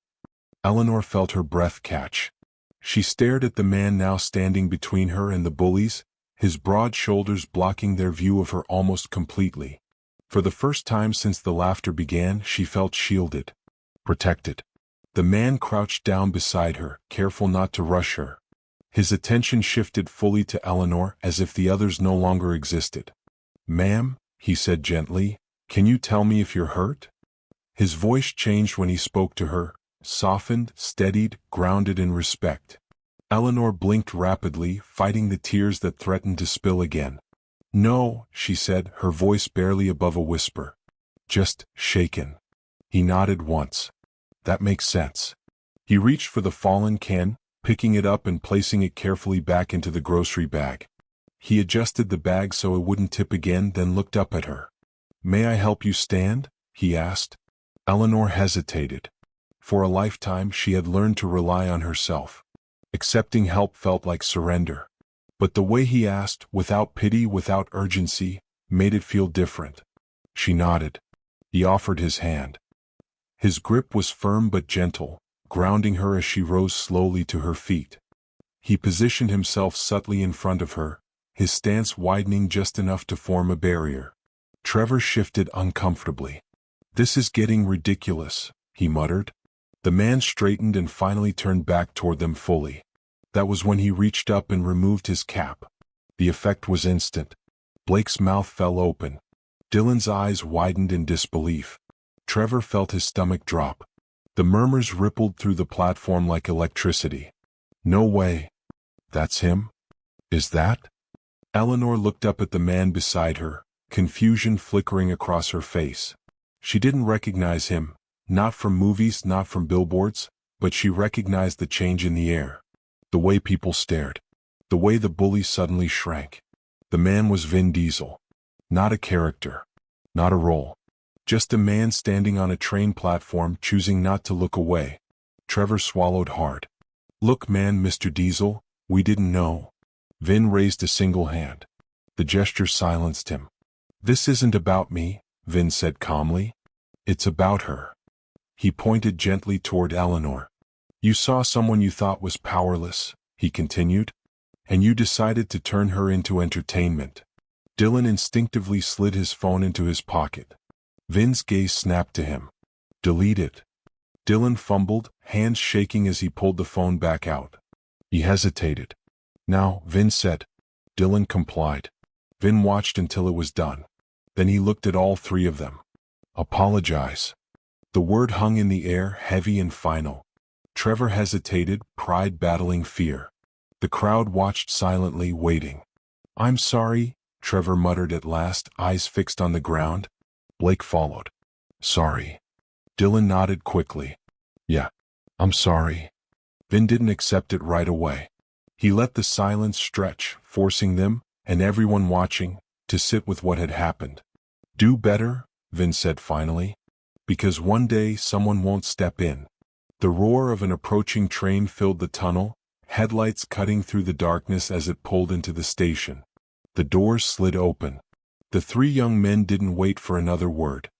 Eleanor felt her breath catch. She stared at the man now standing between her and the bullies, his broad shoulders blocking their view of her almost completely. For the first time since the laughter began, she felt shielded, protected. The man crouched down beside her, careful not to rush her. His attention shifted fully to Eleanor, as if the others no longer existed. "Ma'am," he said gently, "can you tell me if you're hurt?" His voice changed when he spoke to her, softened, steadied, grounded in respect. Eleanor blinked rapidly, fighting the tears that threatened to spill again. "No," she said, her voice barely above a whisper. "Just shaken." He nodded once. "That makes sense." He reached for the fallen can, picking it up and placing it carefully back into the grocery bag. He adjusted the bag so it wouldn't tip again, then looked up at her. "May I help you stand?" he asked. Eleanor hesitated. For a lifetime she had learned to rely on herself. Accepting help felt like surrender. But the way he asked, without pity, without urgency, made it feel different. She nodded. He offered his hand. His grip was firm but gentle, grounding her as she rose slowly to her feet. He positioned himself subtly in front of her, his stance widening just enough to form a barrier. Trevor shifted uncomfortably. "This is getting ridiculous," he muttered. The man straightened and finally turned back toward them fully. That was when he reached up and removed his cap. The effect was instant. Blake's mouth fell open. Dylan's eyes widened in disbelief. Trevor felt his stomach drop. The murmurs rippled through the platform like electricity. "No way. That's him? Is that?" Eleanor looked up at the man beside her, confusion flickering across her face. She didn't recognize him, not from movies, not from billboards, but she recognized the change in the air. The way people stared. The way the bully suddenly shrank. The man was Vin Diesel. Not a character. Not a role. Just a man standing on a train platform choosing not to look away. Trevor swallowed hard. "Look, man, Mr. Diesel, we didn't know." Vin raised a single hand. The gesture silenced him. "This isn't about me," Vin said calmly. "It's about her." He pointed gently toward Eleanor. "You saw someone you thought was powerless," he continued, "and you decided to turn her into entertainment." Dylan instinctively slid his phone into his pocket. Vin's gaze snapped to him. "Delete it." Dylan fumbled, hands shaking as he pulled the phone back out. He hesitated. "Now," Vin said. Dylan complied. Vin watched until it was done. Then he looked at all three of them. "Apologize." The word hung in the air, heavy and final. Trevor hesitated, pride battling fear. The crowd watched silently, waiting. "I'm sorry," Trevor muttered at last, eyes fixed on the ground. Blake followed. "Sorry." Dylan nodded quickly. "Yeah, I'm sorry." Vin didn't accept it right away. He let the silence stretch, forcing them, and everyone watching, to sit with what had happened. "Do better," Vin said finally. "Because one day someone won't step in." The roar of an approaching train filled the tunnel, headlights cutting through the darkness as it pulled into the station. The doors slid open. The three young men didn't wait for another word.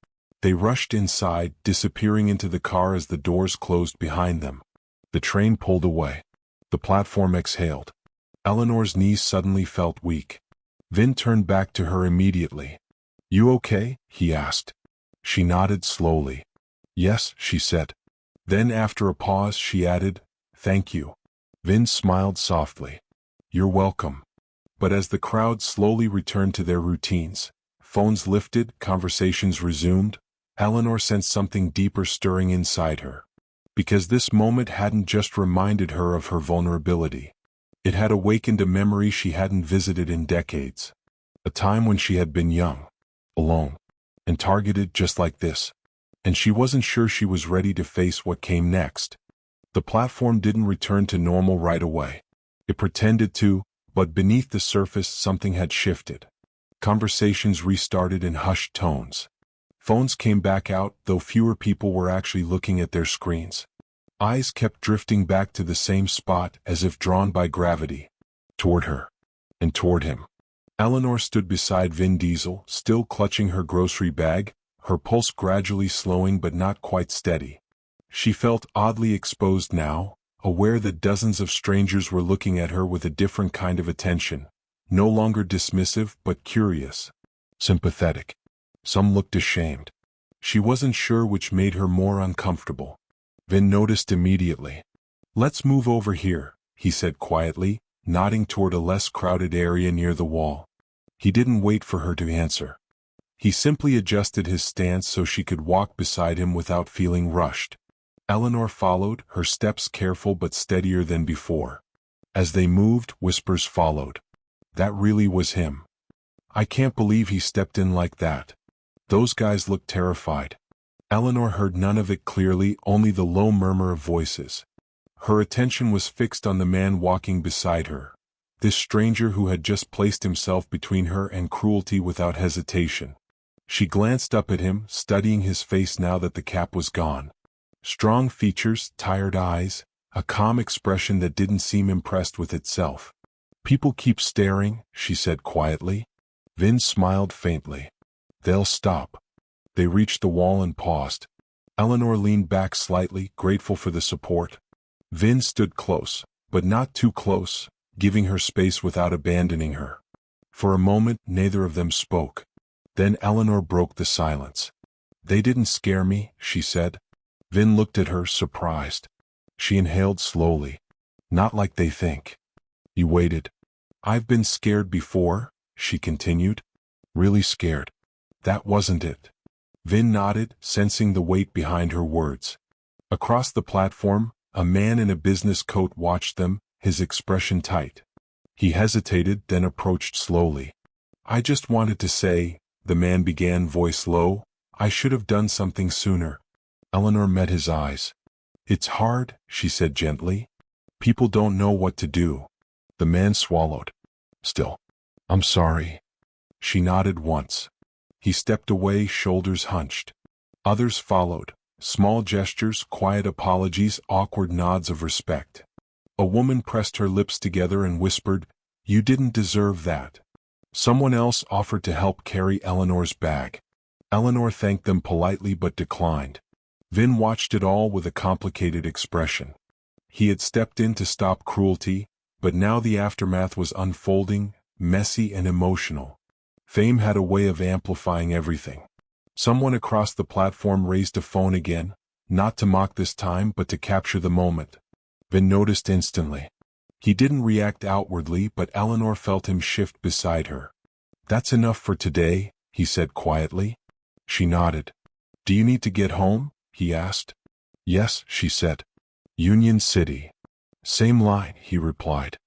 They rushed inside, disappearing into the car as the doors closed behind them. The train pulled away. The platform exhaled. Eleanor's knees suddenly felt weak. Vin turned back to her immediately. "You okay?" he asked. She nodded slowly. "Yes," she said. Then after a pause she added, "Thank you." Vin smiled softly. "You're welcome." But as the crowd slowly returned to their routines, phones lifted, conversations resumed, Eleanor sensed something deeper stirring inside her. Because this moment hadn't just reminded her of her vulnerability. It had awakened a memory she hadn't visited in decades. A time when she had been young, alone, and targeted just like this. And she wasn't sure she was ready to face what came next. The platform didn't return to normal right away. It pretended to, but beneath the surface something had shifted. Conversations restarted in hushed tones. Phones came back out, though fewer people were actually looking at their screens. Eyes kept drifting back to the same spot as if drawn by gravity. Toward her. And toward him. Eleanor stood beside Vin Diesel, still clutching her grocery bag, her pulse gradually slowing but not quite steady. She felt oddly exposed now, aware that dozens of strangers were looking at her with a different kind of attention, no longer dismissive but curious, sympathetic. Some looked ashamed. She wasn't sure which made her more uncomfortable. Vin noticed immediately. "Let's move over here," he said quietly, nodding toward a less crowded area near the wall. He didn't wait for her to answer. He simply adjusted his stance so she could walk beside him without feeling rushed. Eleanor followed, her steps careful but steadier than before. As they moved, whispers followed. That really was him. "I can't believe he stepped in like that. Those guys looked terrified." Eleanor heard none of it clearly, only the low murmur of voices. Her attention was fixed on the man walking beside her. This stranger who had just placed himself between her and cruelty without hesitation. She glanced up at him, studying his face now that the cap was gone. Strong features, tired eyes, a calm expression that didn't seem impressed with itself. "People keep staring," she said quietly. Vin smiled faintly. "They'll stop." They reached the wall and paused. Eleanor leaned back slightly, grateful for the support. Vin stood close, but not too close, giving her space without abandoning her. For a moment, neither of them spoke. Then Eleanor broke the silence. "They didn't scare me," she said. Vin looked at her, surprised. She inhaled slowly. "Not like they think." "You waited." "I've been scared before," she continued. "Really scared." "That wasn't it." Vin nodded, sensing the weight behind her words. Across the platform, a man in a business coat watched them, his expression tight. He hesitated, then approached slowly. "I just wanted to say," the man began, voice low, "I should have done something sooner." Eleanor met his eyes. "It's hard," she said gently. "People don't know what to do." The man swallowed. "Still, I'm sorry." She nodded once. He stepped away, shoulders hunched. Others followed. Small gestures, quiet apologies, awkward nods of respect. A woman pressed her lips together and whispered, "You didn't deserve that." Someone else offered to help carry Eleanor's bag. Eleanor thanked them politely but declined. Vin watched it all with a complicated expression. He had stepped in to stop cruelty, but now the aftermath was unfolding, messy and emotional. Fame had a way of amplifying everything. Someone across the platform raised a phone again, not to mock this time but to capture the moment. Vin noticed instantly. He didn't react outwardly, but Eleanor felt him shift beside her. "That's enough for today," he said quietly. She nodded. "Do you need to get home?" he asked. "Yes," she said. "Union City." "Same line," he replied.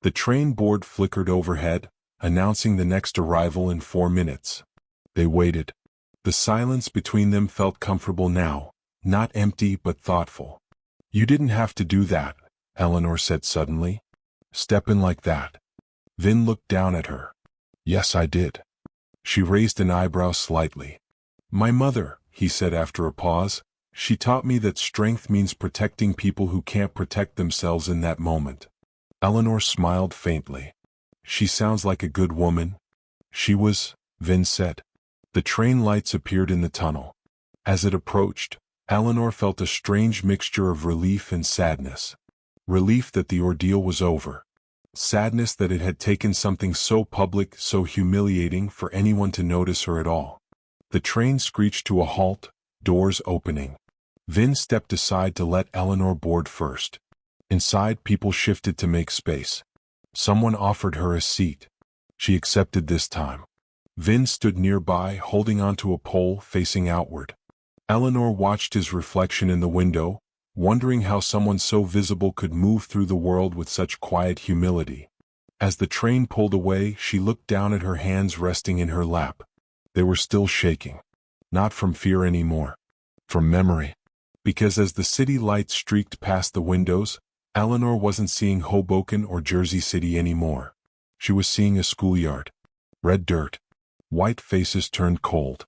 The train board flickered overhead, announcing the next arrival in 4 minutes. They waited. The silence between them felt comfortable now, not empty but thoughtful. "You didn't have to do that," Eleanor said suddenly. "Step in like that." Vin looked down at her. "Yes, I did." She raised an eyebrow slightly. "My mother," he said after a pause, "she taught me that strength means protecting people who can't protect themselves in that moment." Eleanor smiled faintly. "She sounds like a good woman." "She was," Vin said. The train lights appeared in the tunnel. As it approached, Eleanor felt a strange mixture of relief and sadness. Relief that the ordeal was over. Sadness that it had taken something so public, so humiliating for anyone to notice her at all. The train screeched to a halt, doors opening. Vin stepped aside to let Eleanor board first. Inside, people shifted to make space. Someone offered her a seat. She accepted this time. Vin stood nearby, holding onto a pole facing outward. Eleanor watched his reflection in the window, wondering how someone so visible could move through the world with such quiet humility. As the train pulled away, she looked down at her hands resting in her lap. They were still shaking. Not from fear anymore. From memory. Because as the city lights streaked past the windows, Eleanor wasn't seeing Hoboken or Jersey City anymore. She was seeing a schoolyard. Red dirt. White faces turned cold.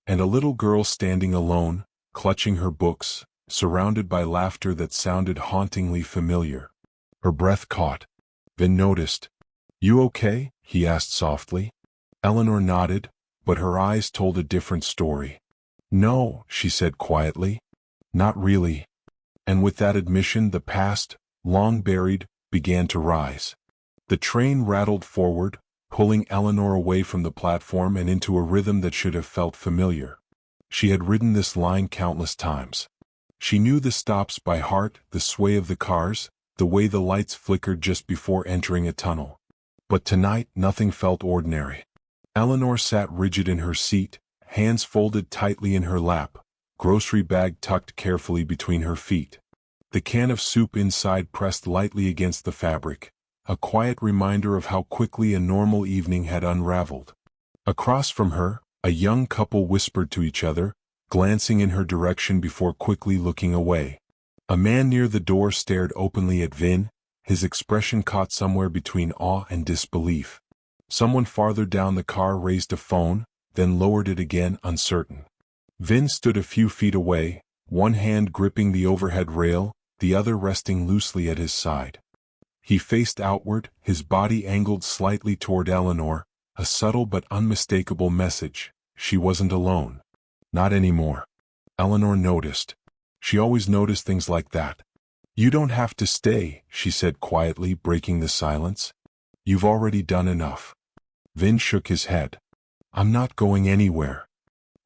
And a little girl standing alone, clutching her books, surrounded by laughter that sounded hauntingly familiar. Her breath caught. Vin noticed. "You okay?" he asked softly. Eleanor nodded, but her eyes told a different story. "No," she said quietly. "Not really." And with that admission the past, long buried, began to rise. The train rattled forward, pulling Eleanor away from the platform and into a rhythm that should have felt familiar. She had ridden this line countless times. She knew the stops by heart, the sway of the cars, the way the lights flickered just before entering a tunnel. But tonight nothing felt ordinary. Eleanor sat rigid in her seat, hands folded tightly in her lap, grocery bag tucked carefully between her feet. The can of soup inside pressed lightly against the fabric, a quiet reminder of how quickly a normal evening had unraveled. Across from her, a young couple whispered to each other, glancing in her direction before quickly looking away. A man near the door stared openly at Vin, his expression caught somewhere between awe and disbelief. Someone farther down the car raised a phone, then lowered it again, uncertain. Vin stood a few feet away, one hand gripping the overhead rail, the other resting loosely at his side. He faced outward, his body angled slightly toward Eleanor, a subtle but unmistakable message. She wasn't alone. Not anymore. Eleanor noticed. She always noticed things like that. "You don't have to stay," she said quietly, breaking the silence. "You've already done enough." Vin shook his head. "I'm not going anywhere."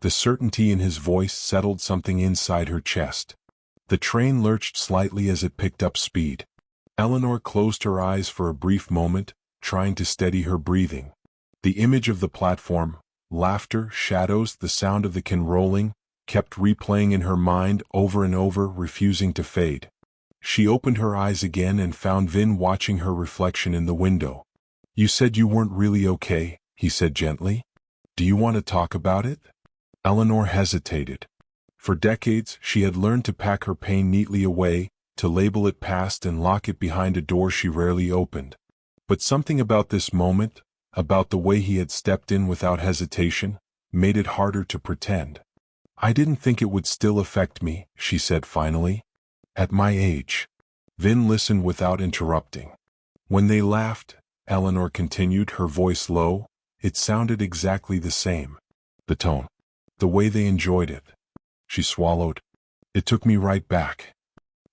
The certainty in his voice settled something inside her chest. The train lurched slightly as it picked up speed. Eleanor closed her eyes for a brief moment, trying to steady her breathing. The image of the platform, laughter, shadows, the sound of the can rolling, kept replaying in her mind over and over, refusing to fade. She opened her eyes again and found Vin watching her reflection in the window. "You said you weren't really okay," he said gently. "Do you want to talk about it?" Eleanor hesitated. For decades, she had learned to pack her pain neatly away, to label it past and lock it behind a door she rarely opened. But something about this moment, about the way he had stepped in without hesitation, made it harder to pretend. "I didn't think it would still affect me," she said finally. "At my age." Vin listened without interrupting. "When they laughed," Eleanor continued, her voice low, "it sounded exactly the same. The tone. The way they enjoyed it." She swallowed. "It took me right back."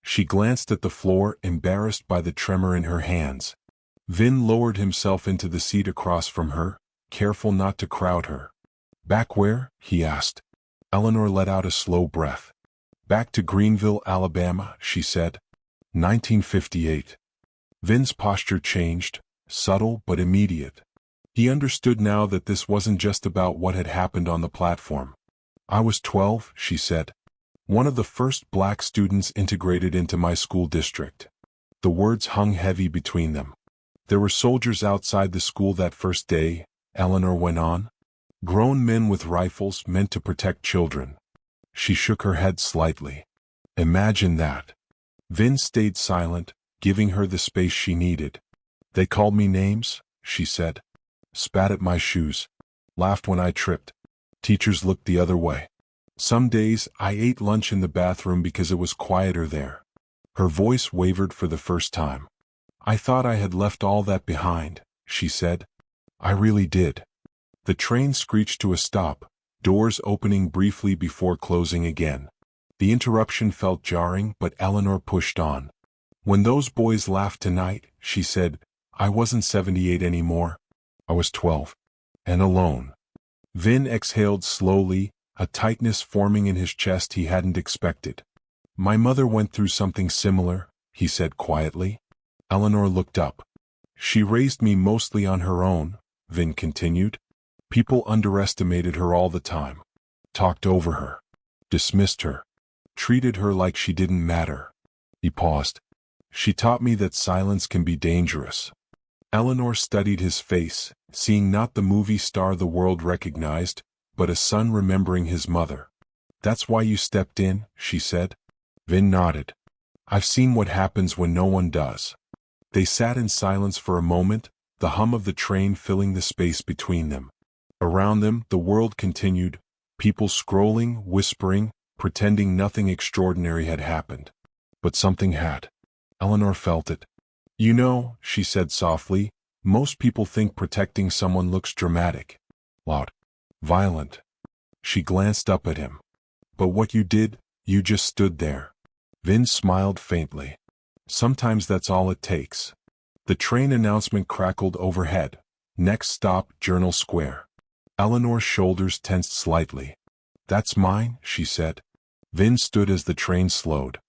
She glanced at the floor, embarrassed by the tremor in her hands. Vin lowered himself into the seat across from her, careful not to crowd her. "Back where?" he asked. Eleanor let out a slow breath. "Back to Greenville, Alabama," she said. 1958. Vin's posture changed, subtle but immediate. He understood now that this wasn't just about what had happened on the platform. "I was 12, she said. "One of the first black students integrated into my school district." The words hung heavy between them. "There were soldiers outside the school that first day," Eleanor went on. "Grown men with rifles meant to protect children." She shook her head slightly. "Imagine that." Vin stayed silent, giving her the space she needed. "They called me names," she said. "Spat at my shoes. Laughed when I tripped. Teachers looked the other way. Some days I ate lunch in the bathroom because it was quieter there." Her voice wavered for the first time. "I thought I had left all that behind," she said. "I really did." The train screeched to a stop, doors opening briefly before closing again. The interruption felt jarring, but Eleanor pushed on. "When those boys laughed tonight," she said, "I wasn't 78 anymore. I was 12. And alone." Vin exhaled slowly, a tightness forming in his chest he hadn't expected. "My mother went through something similar," he said quietly. Eleanor looked up. "She raised me mostly on her own," Vin continued. "People underestimated her all the time. Talked over her. dismissed her, treated her like she didn't matter. He paused. She taught me that silence can be dangerous. Eleanor studied his face, seeing not the movie star the world recognized, but a son remembering his mother. That's why you stepped in, she said. Vin nodded. I've seen what happens when no one does. They sat in silence for a moment, the hum of the train filling the space between them. Around them, the world continued, people scrolling, whispering, pretending nothing extraordinary had happened. But something had. Eleanor felt it. You know, she said softly, most people think protecting someone looks dramatic, loud, violent. She glanced up at him. But what you did, you just stood there. Vin smiled faintly. Sometimes that's all it takes. The train announcement crackled overhead. Next stop, Journal Square. Eleanor's shoulders tensed slightly. That's mine, she said. Vin stood as the train slowed.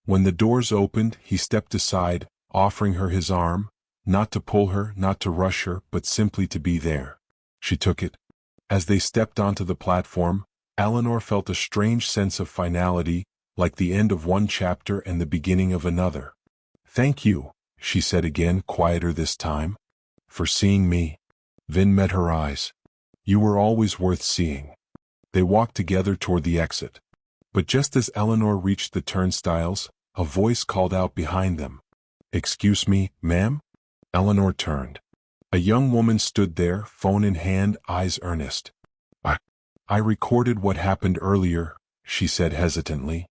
When the doors opened, he stepped aside, offering her his arm, not to pull her, not to rush her, but simply to be there. She took it. As they stepped onto the platform, Eleanor felt a strange sense of finality, like the end of one chapter and the beginning of another. Thank you, she said again, quieter this time. For seeing me. Vin met her eyes. You were always worth seeing. They walked together toward the exit. But just as Eleanor reached the turnstiles, a voice called out behind them. Excuse me, ma'am? Eleanor turned. A young woman stood there, phone in hand, eyes earnest. I recorded what happened earlier, she said hesitantly.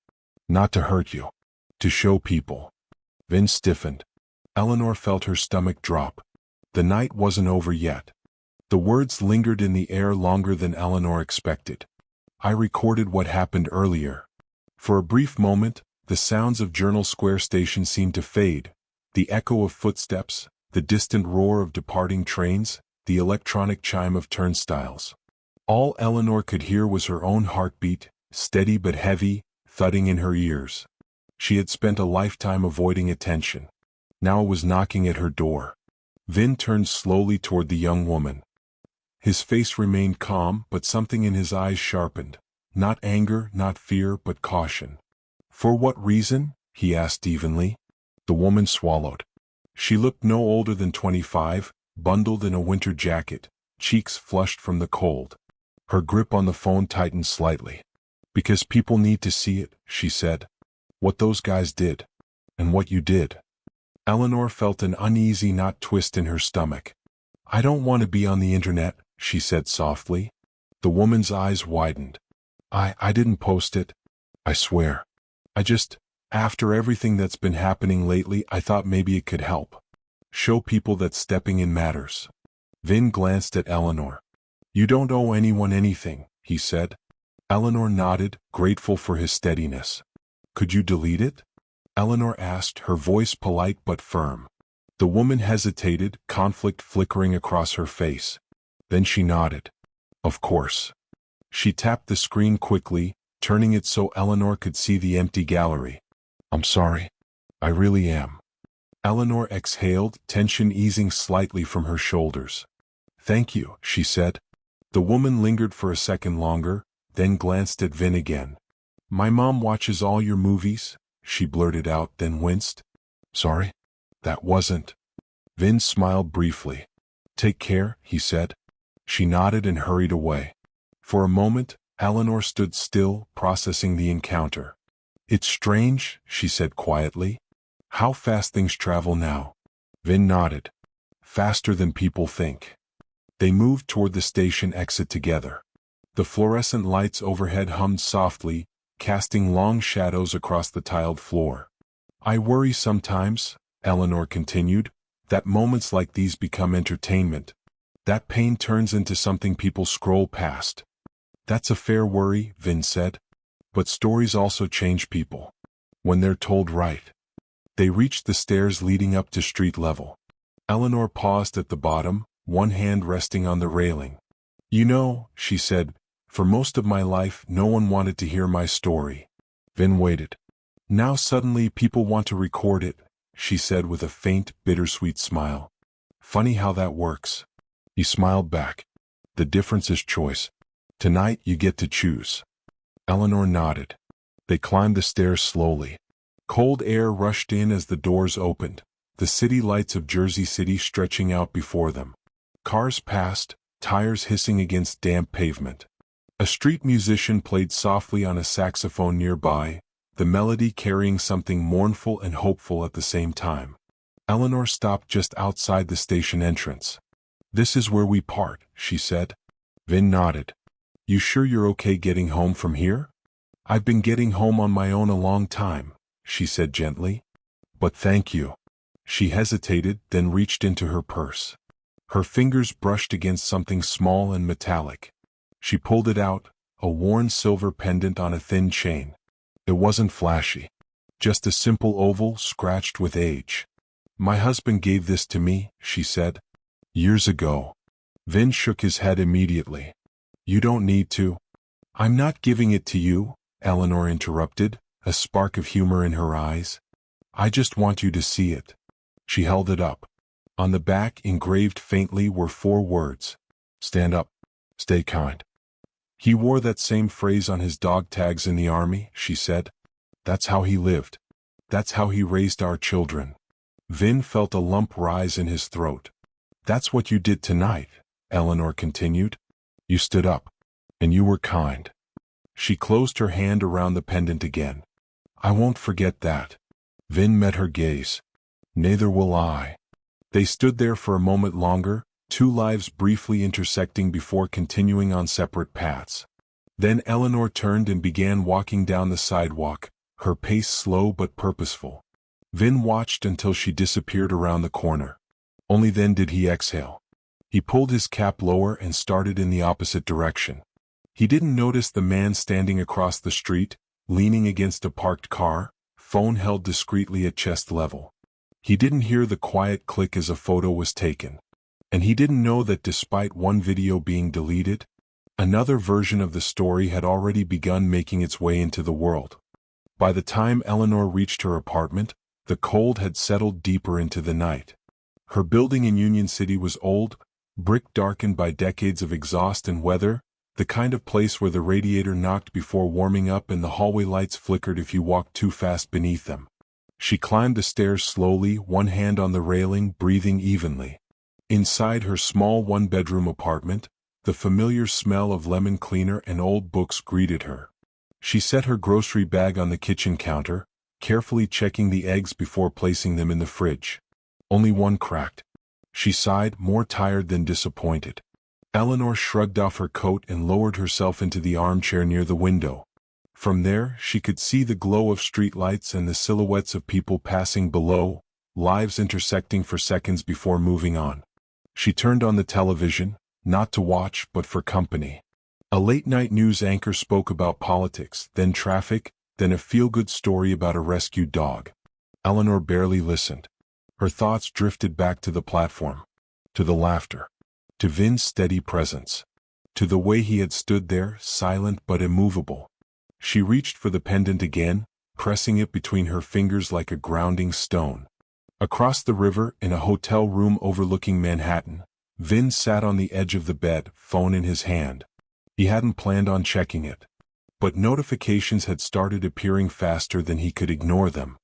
Not to hurt you. To show people. Vin stiffened. Eleanor felt her stomach drop. The night wasn't over yet. The words lingered in the air longer than Eleanor expected. I recorded what happened earlier. For a brief moment, the sounds of Journal Square Station seemed to fade. The echo of footsteps, the distant roar of departing trains, the electronic chime of turnstiles. All Eleanor could hear was her own heartbeat, steady but heavy, thudding in her ears. She had spent a lifetime avoiding attention. Now it was knocking at her door. Vin turned slowly toward the young woman. His face remained calm, but something in his eyes sharpened. Not anger, not fear, but caution. For what reason? He asked evenly. The woman swallowed. She looked no older than 25, bundled in a winter jacket, cheeks flushed from the cold. Her grip on the phone tightened slightly. Because people need to see it, she said. What those guys did. And what you did. Eleanor felt an uneasy knot twist in her stomach. I don't want to be on the internet, she said softly. The woman's eyes widened. I didn't post it. I swear. After everything that's been happening lately, I thought maybe it could help. Show people that stepping in matters. Vin glanced at Eleanor. You don't owe anyone anything, he said. Eleanor nodded, grateful for his steadiness. Could you delete it? Eleanor asked, her voice polite but firm. The woman hesitated, conflict flickering across her face. Then she nodded. Of course. She tapped the screen quickly, turning it so Eleanor could see the empty gallery. I'm sorry. I really am. Eleanor exhaled, tension easing slightly from her shoulders. Thank you, she said. The woman lingered for a second longer, then glanced at Vin again. My mom watches all your movies, she blurted out, then winced. Sorry? That wasn't. Vin smiled briefly. Take care, he said. She nodded and hurried away. For a moment, Eleanor stood still, processing the encounter. It's strange, she said quietly. How fast things travel now. Vin nodded. Faster than people think. They moved toward the station exit together. The fluorescent lights overhead hummed softly, casting long shadows across the tiled floor. I worry sometimes, Eleanor continued, that moments like these become entertainment. That pain turns into something people scroll past. That's a fair worry, Vin said. But stories also change people. When they're told right. They reached the stairs leading up to street level. Eleanor paused at the bottom, one hand resting on the railing. You know, she said, for most of my life no one wanted to hear my story. Vin waited. Now suddenly people want to record it, she said with a faint, bittersweet smile. Funny how that works. He smiled back. The difference is choice. Tonight you get to choose. Eleanor nodded. They climbed the stairs slowly. Cold air rushed in as the doors opened, the city lights of Jersey City stretching out before them. Cars passed, tires hissing against damp pavement. A street musician played softly on a saxophone nearby, the melody carrying something mournful and hopeful at the same time. Eleanor stopped just outside the station entrance. "This is where we part," she said. Vin nodded. "You sure you're okay getting home from here?" "I've been getting home on my own a long time," she said gently. "But thank you." She hesitated, then reached into her purse. Her fingers brushed against something small and metallic. She pulled it out, a worn silver pendant on a thin chain. It wasn't flashy. Just a simple oval scratched with age. "My husband gave this to me," she said. "Years ago." Vin shook his head immediately. "You don't need to." "I'm not giving it to you," Eleanor interrupted, a spark of humor in her eyes. "I just want you to see it." She held it up. On the back, engraved faintly, were 4 words. "Stand up. Stay kind." "He wore that same phrase on his dog tags in the army," she said. "That's how he lived. That's how he raised our children." Vin felt a lump rise in his throat. "That's what you did tonight," Eleanor continued. "You stood up. And you were kind." She closed her hand around the pendant again. "I won't forget that." Vin met her gaze. "Neither will I." They stood there for a moment longer, 2 lives briefly intersecting before continuing on separate paths. Then Eleanor turned and began walking down the sidewalk, her pace slow but purposeful. Vin watched until she disappeared around the corner. Only then did he exhale. He pulled his cap lower and started in the opposite direction. He didn't notice the man standing across the street, leaning against a parked car, phone held discreetly at chest level. He didn't hear the quiet click as a photo was taken. And he didn't know that despite one video being deleted, another version of the story had already begun making its way into the world. By the time Eleanor reached her apartment, the cold had settled deeper into the night. Her building in Union City was old, brick darkened by decades of exhaust and weather, the kind of place where the radiator knocked before warming up and the hallway lights flickered if you walked too fast beneath them. She climbed the stairs slowly, one hand on the railing, breathing evenly. Inside her small 1-bedroom apartment, the familiar smell of lemon cleaner and old books greeted her. She set her grocery bag on the kitchen counter, carefully checking the eggs before placing them in the fridge. Only one cracked. She sighed, more tired than disappointed. Eleanor shrugged off her coat and lowered herself into the armchair near the window. From there, she could see the glow of streetlights and the silhouettes of people passing below, lives intersecting for seconds before moving on. She turned on the television, not to watch but for company. A late-night news anchor spoke about politics, then traffic, then a feel-good story about a rescued dog. Eleanor barely listened. Her thoughts drifted back to the platform, to the laughter, to Vin's steady presence, to the way he had stood there, silent but immovable. She reached for the pendant again, pressing it between her fingers like a grounding stone. Across the river, in a hotel room overlooking Manhattan, Vin sat on the edge of the bed, phone in his hand. He hadn't planned on checking it. But notifications had started appearing faster than he could ignore them.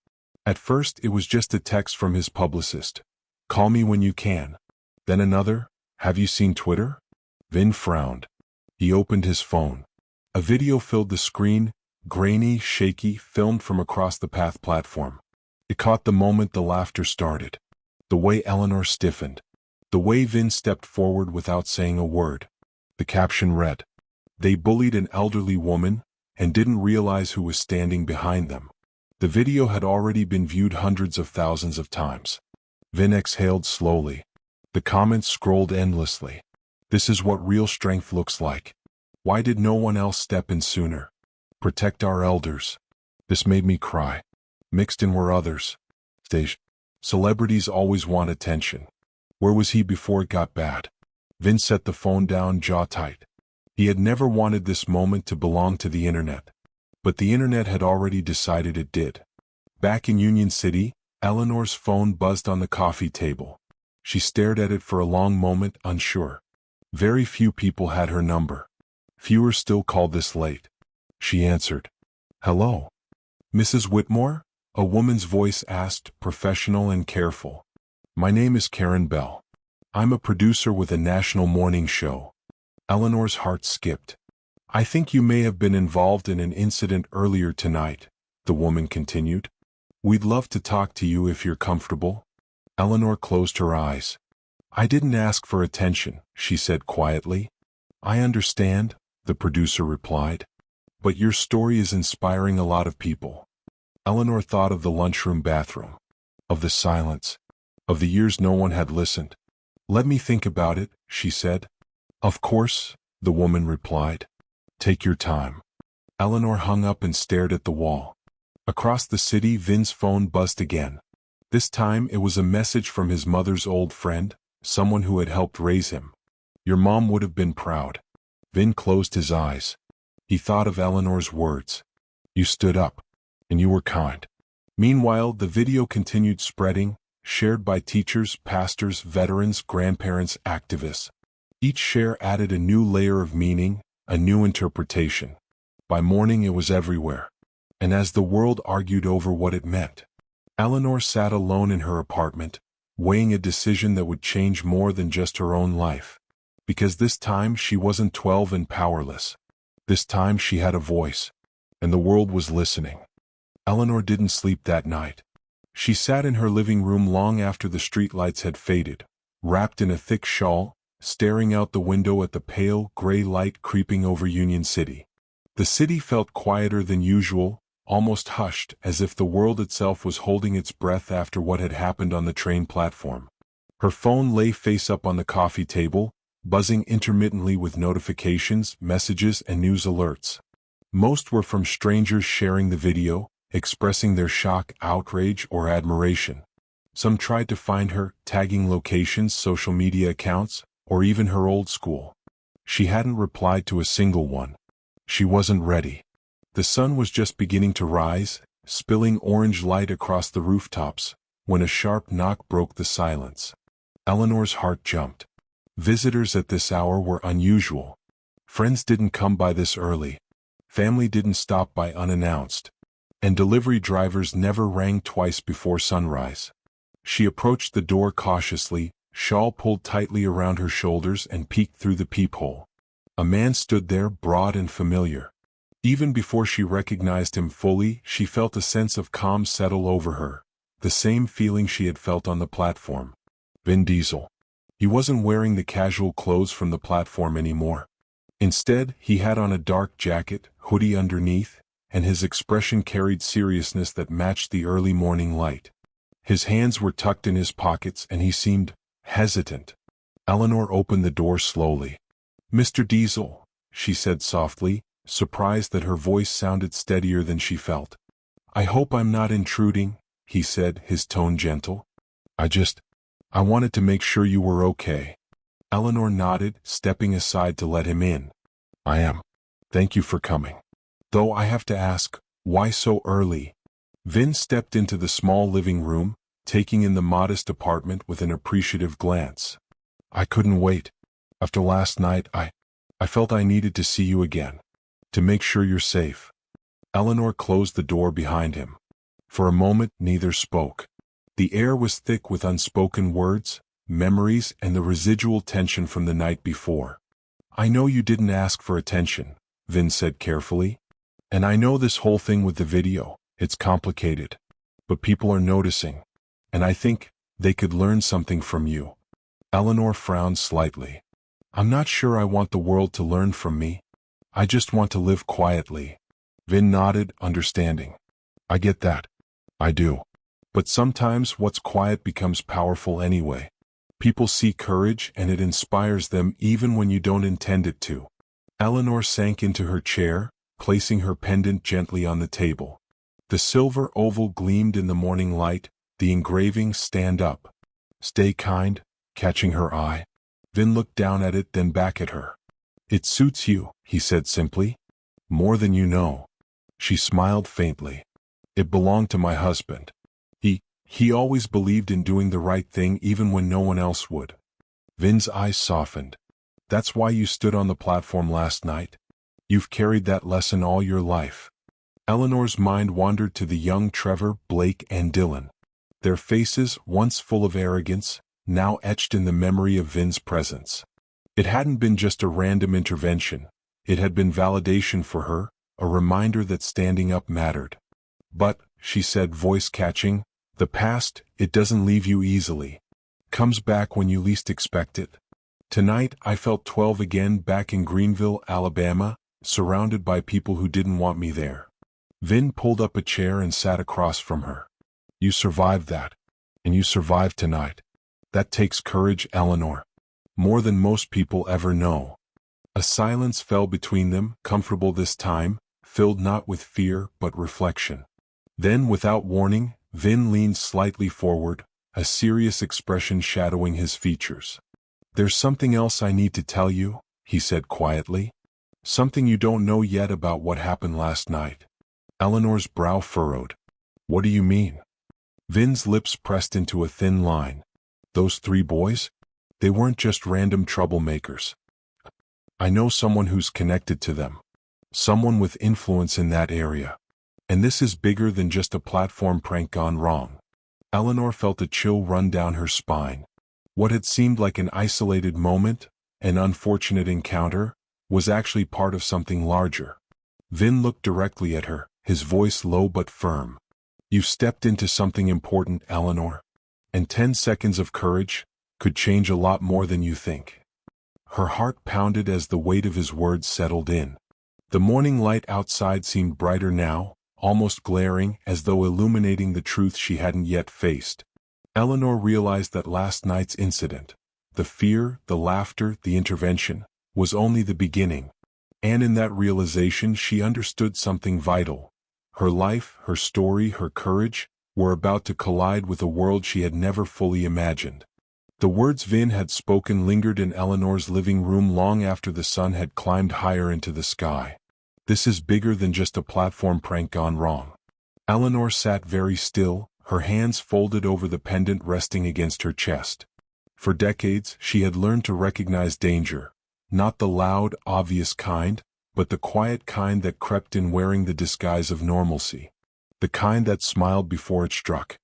At first it was just a text from his publicist. "Call me when you can." Then another, "Have you seen Twitter?" Vin frowned. He opened his phone. A video filled the screen, grainy, shaky, filmed from across the path platform. It caught the moment the laughter started. The way Eleanor stiffened. The way Vin stepped forward without saying a word. The caption read, "They bullied an elderly woman, and didn't realize who was standing behind them." The video had already been viewed hundreds of thousands of times. Vin exhaled slowly. The comments scrolled endlessly. "This is what real strength looks like. Why did no one else step in sooner? Protect our elders." "This made me cry." Mixed in were others. Stage. "Celebrities always want attention. Where was he before it got bad?" Vin set the phone down, jaw tight. He had never wanted this moment to belong to the internet. But the internet had already decided it did. Back in Union City, Eleanor's phone buzzed on the coffee table. She stared at it for a long moment, unsure. Very few people had her number. Fewer still called this late. she answered. Hello. Mrs. Whitmore? A woman's voice asked, professional and careful. My name is Karen Bell. I'm a producer with a national morning show. Eleanor's heart skipped. I think you may have been involved in an incident earlier tonight, the woman continued. We'd love to talk to you if you're comfortable. Eleanor closed her eyes. I didn't ask for attention, she said quietly. I understand, the producer replied. But your story is inspiring a lot of people. Eleanor thought of the lunchroom bathroom, of the silence, of the years no one had listened. Let me think about it, she said. Of course, the woman replied. Take your time. Eleanor hung up and stared at the wall. Across the city, Vin's phone buzzed again. This time it was a message from his mother's old friend, someone who had helped raise him. Your mom would have been proud. Vin closed his eyes. He thought of Eleanor's words. You stood up, and you were kind. Meanwhile, the video continued spreading, shared by teachers, pastors, veterans, grandparents, activists. Each share added a new layer of meaning, a new interpretation. By morning it was everywhere. And as the world argued over what it meant, Eleanor sat alone in her apartment, weighing a decision that would change more than just her own life. Because this time she wasn't 12 and powerless. This time she had a voice, and the world was listening. Eleanor didn't sleep that night. She sat in her living room long after the streetlights had faded, wrapped in a thick shawl, staring out the window at the pale, gray light creeping over Union City. The city felt quieter than usual, almost hushed, as if the world itself was holding its breath after what had happened on the train platform. Her phone lay face up on the coffee table, buzzing intermittently with notifications, messages, and news alerts. Most were from strangers sharing the video, expressing their shock, outrage, or admiration. Some tried to find her, tagging locations, social media accounts, or even her old school. She hadn't replied to a single one. She wasn't ready. The sun was just beginning to rise, spilling orange light across the rooftops, when a sharp knock broke the silence. Eleanor's heart jumped. Visitors at this hour were unusual. Friends didn't come by this early. Family didn't stop by unannounced. And delivery drivers never rang twice before sunrise. She approached the door cautiously, shawl pulled tightly around her shoulders, and peeked through the peephole. A man stood there, broad and familiar. Even before she recognized him fully, she felt a sense of calm settle over her, the same feeling she had felt on the platform. Vin Diesel. He wasn't wearing the casual clothes from the platform anymore. Instead, he had on a dark jacket, hoodie underneath, and his expression carried seriousness that matched the early morning light. His hands were tucked in his pockets and he seemed hesitant. Eleanor opened the door slowly. Mr. Diesel, she said softly, surprised that her voice sounded steadier than she felt. I hope I'm not intruding, he said, his tone gentle. I wanted to make sure you were okay. Eleanor nodded, stepping aside to let him in. I am. Thank you for coming. Though I have to ask, why so early? Vin stepped into the small living room, taking in the modest apartment with an appreciative glance. I couldn't wait. After last night, I felt I needed to see you again. To make sure you're safe. Eleanor closed the door behind him. For a moment, neither spoke. The air was thick with unspoken words, memories, and the residual tension from the night before. I know you didn't ask for attention, Vin said carefully. And I know this whole thing with the video, it's complicated. But people are noticing. And I think they could learn something from you. Eleanor frowned slightly. I'm not sure I want the world to learn from me. I just want to live quietly. Vin nodded, understanding. I get that. I do. But sometimes what's quiet becomes powerful anyway. People see courage and it inspires them even when you don't intend it to. Eleanor sank into her chair, placing her pendant gently on the table. The silver oval gleamed in the morning light, the engraving "Stand Up. Stay Kind," catching her eye. Vin looked down at it, then back at her. It suits you, he said simply. More than you know. She smiled faintly. It belonged to my husband. He always believed in doing the right thing even when no one else would. Vin's eyes softened. That's why you stood on the platform last night? You've carried that lesson all your life. Eleanor's mind wandered to the young Trevor, Blake, and Dylan. Their faces, once full of arrogance, now etched in the memory of Vin's presence. It hadn't been just a random intervention. It had been validation for her, a reminder that standing up mattered. But, she said, voice catching, the past, it doesn't leave you easily. Comes back when you least expect it. Tonight, I felt 12 again back in Greenville, Alabama, surrounded by people who didn't want me there. Vin pulled up a chair and sat across from her. You survived that. And you survived tonight. That takes courage, Eleanor. More than most people ever know. A silence fell between them, comfortable this time, filled not with fear but reflection. Then, without warning, Vin leaned slightly forward, a serious expression shadowing his features. There's something else I need to tell you, he said quietly. Something you don't know yet about what happened last night. Eleanor's brow furrowed. What do you mean? Vin's lips pressed into a thin line. Those 3 boys? They weren't just random troublemakers. I know someone who's connected to them. Someone with influence in that area. And this is bigger than just a platform prank gone wrong. Eleanor felt a chill run down her spine. What had seemed like an isolated moment, an unfortunate encounter, was actually part of something larger. Vin looked directly at her, his voice low but firm. You've stepped into something important, Eleanor. And 10 seconds of courage could change a lot more than you think. Her heart pounded as the weight of his words settled in. The morning light outside seemed brighter now, almost glaring, as though illuminating the truth she hadn't yet faced. Eleanor realized that last night's incident, the fear, the laughter, the intervention, was only the beginning. And in that realization she understood something vital. Her life, her story, her courage, were about to collide with a world she had never fully imagined. The words Vin had spoken lingered in Eleanor's living room long after the sun had climbed higher into the sky. This is bigger than just a platform prank gone wrong. Eleanor sat very still, her hands folded over the pendant resting against her chest. For decades, she had learned to recognize danger, not the loud, obvious kind, but the quiet kind that crept in wearing the disguise of normalcy. The kind that smiled before it struck.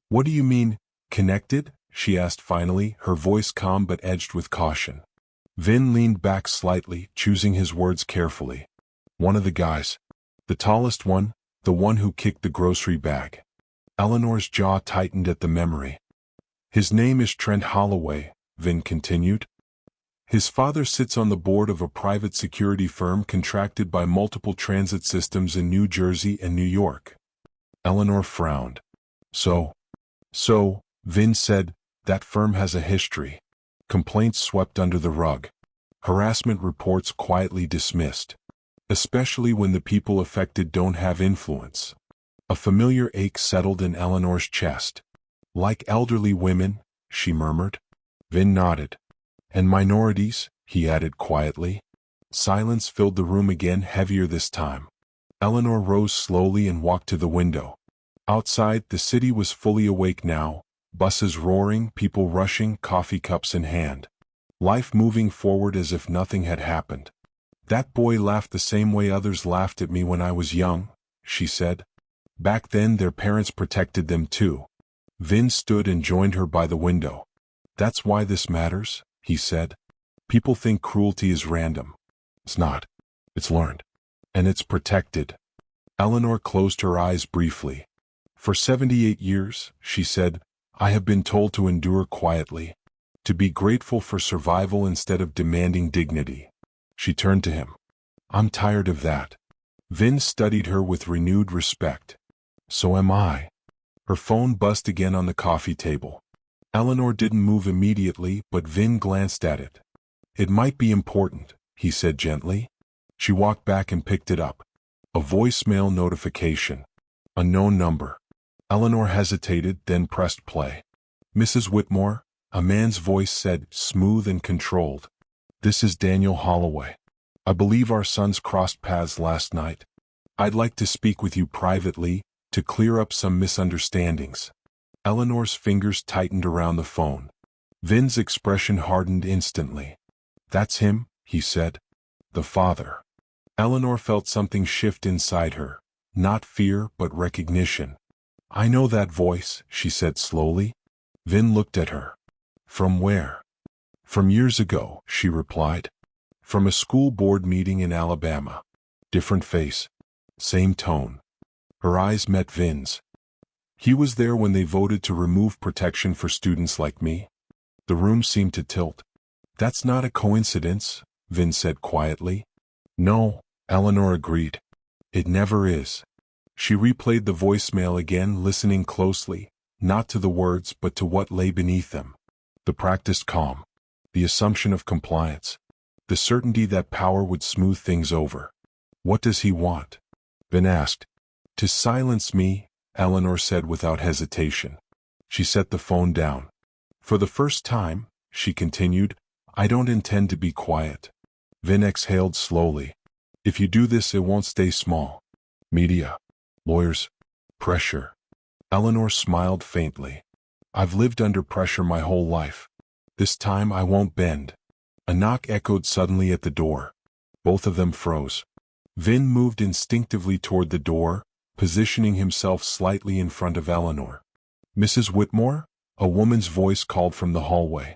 What do you mean, connected? She asked finally, her voice calm but edged with caution. Vin leaned back slightly, choosing his words carefully. One of the guys. The tallest one, the one who kicked the grocery bag. Eleanor's jaw tightened at the memory. His name is Trent Holloway, Vin continued. His father sits on the board of a private security firm contracted by multiple transit systems in New Jersey and New York. Eleanor frowned. So, Vin said, that firm has a history. Complaints swept under the rug. Harassment reports quietly dismissed. Especially when the people affected don't have influence. A familiar ache settled in Eleanor's chest. Like elderly women, she murmured. Vin nodded. And minorities, he added quietly. Silence filled the room again, heavier this time. Eleanor rose slowly and walked to the window. Outside, the city was fully awake now, buses roaring, people rushing, coffee cups in hand. Life moving forward as if nothing had happened. That boy laughed the same way others laughed at me when I was young, she said. Back then their parents protected them too. Vin stood and joined her by the window. That's why this matters, he said. People think cruelty is random. It's not. It's learned. And it's protected. Eleanor closed her eyes briefly. For 78 years, she said, I have been told to endure quietly. To be grateful for survival instead of demanding dignity. She turned to him. I'm tired of that. Vin studied her with renewed respect. So am I. Her phone buzzed again on the coffee table. Eleanor didn't move immediately, but Vin glanced at it. It might be important, he said gently. She walked back and picked it up. A voicemail notification. Unknown number. Eleanor hesitated, then pressed play. Mrs. Whitmore, a man's voice said, smooth and controlled. This is Daniel Holloway. I believe our sons crossed paths last night. I'd like to speak with you privately, to clear up some misunderstandings. Eleanor's fingers tightened around the phone. Vin's expression hardened instantly. That's him, he said. The father. Eleanor felt something shift inside her. Not fear, but recognition. "I know that voice," she said slowly. Vin looked at her. "From where?" "From years ago," she replied. "From a school board meeting in Alabama." Different face. Same tone. Her eyes met Vin's. "He was there when they voted to remove protection for students like me." The room seemed to tilt. "That's not a coincidence," Vin said quietly. "No," Eleanor agreed. "It never is." She replayed the voicemail again, listening closely, not to the words but to what lay beneath them. The practiced calm. The assumption of compliance. The certainty that power would smooth things over. "What does he want?" Vin asked. "To silence me," Eleanor said without hesitation. She set the phone down. "For the first time," she continued, "I don't intend to be quiet." Vin exhaled slowly. "If you do this, it won't stay small. Media. Lawyers. Pressure." Eleanor smiled faintly. "I've lived under pressure my whole life. This time I won't bend." A knock echoed suddenly at the door. Both of them froze. Vin moved instinctively toward the door, positioning himself slightly in front of Eleanor. "Mrs. Whitmore?" A woman's voice called from the hallway.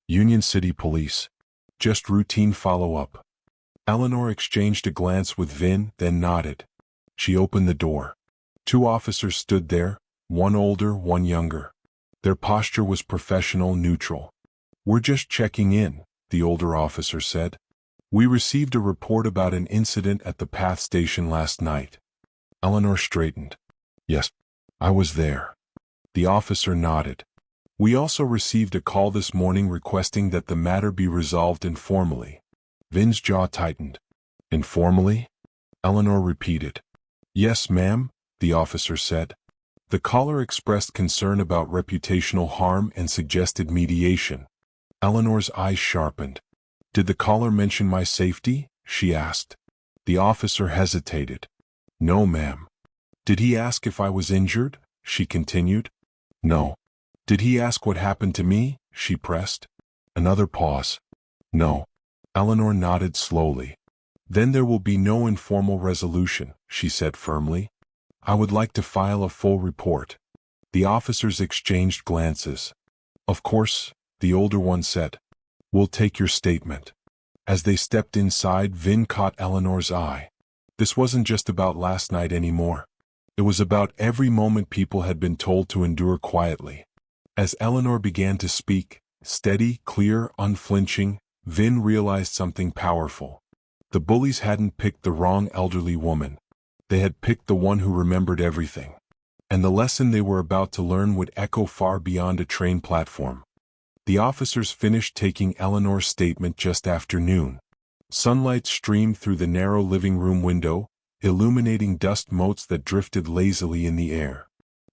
"Union City Police. Just routine follow-up." Eleanor exchanged a glance with Vin, then nodded. She opened the door. Two officers stood there, one older, one younger. Their posture was professional, neutral. "We're just checking in," the older officer said. "We received a report about an incident at the PATH station last night." Eleanor straightened. "Yes, I was there." The officer nodded. "We also received a call this morning requesting that the matter be resolved informally." Vin's jaw tightened. "Informally?" Eleanor repeated. "Yes, ma'am," the officer said. The caller expressed concern about reputational harm and suggested mediation. Eleanor's eyes sharpened. "Did the caller mention my safety?" she asked. The officer hesitated. "No, ma'am." "Did he ask if I was injured?" she continued. "No." "Did he ask what happened to me?" she pressed. Another pause. "No." Eleanor nodded slowly. "Then there will be no informal resolution," she said firmly. "I would like to file a full report." The officers exchanged glances. "Of course," the older one said. "We'll take your statement." As they stepped inside, Vin caught Eleanor's eye. This wasn't just about last night anymore. It was about every moment people had been told to endure quietly. As Eleanor began to speak, steady, clear, unflinching, Vin realized something powerful. The bullies hadn't picked the wrong elderly woman. They had picked the one who remembered everything. And the lesson they were about to learn would echo far beyond a train platform. The officers finished taking Eleanor's statement just after noon. Sunlight streamed through the narrow living room window, illuminating dust motes that drifted lazily in the air.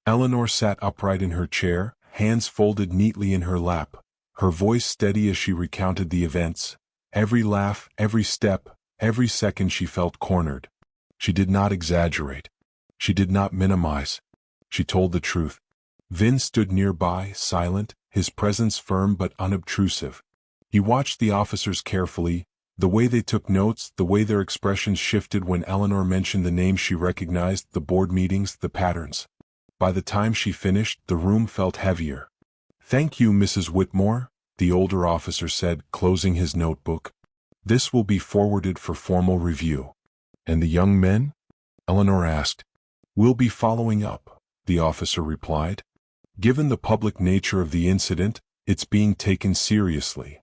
Eleanor sat upright in her chair, hands folded neatly in her lap, her voice steady as she recounted the events. Every laugh, every step, every second she felt cornered. She did not exaggerate. She did not minimize. She told the truth. Vin stood nearby, silent, his presence firm but unobtrusive. He watched the officers carefully, the way they took notes, the way their expressions shifted when Eleanor mentioned the names she recognized, the board meetings, the patterns. By the time she finished, the room felt heavier. "Thank you, Mrs. Whitmore," the older officer said, closing his notebook. "This will be forwarded for formal review." "And the young men?" Eleanor asked. "We'll be following up," the officer replied. "Given the public nature of the incident, it's being taken seriously."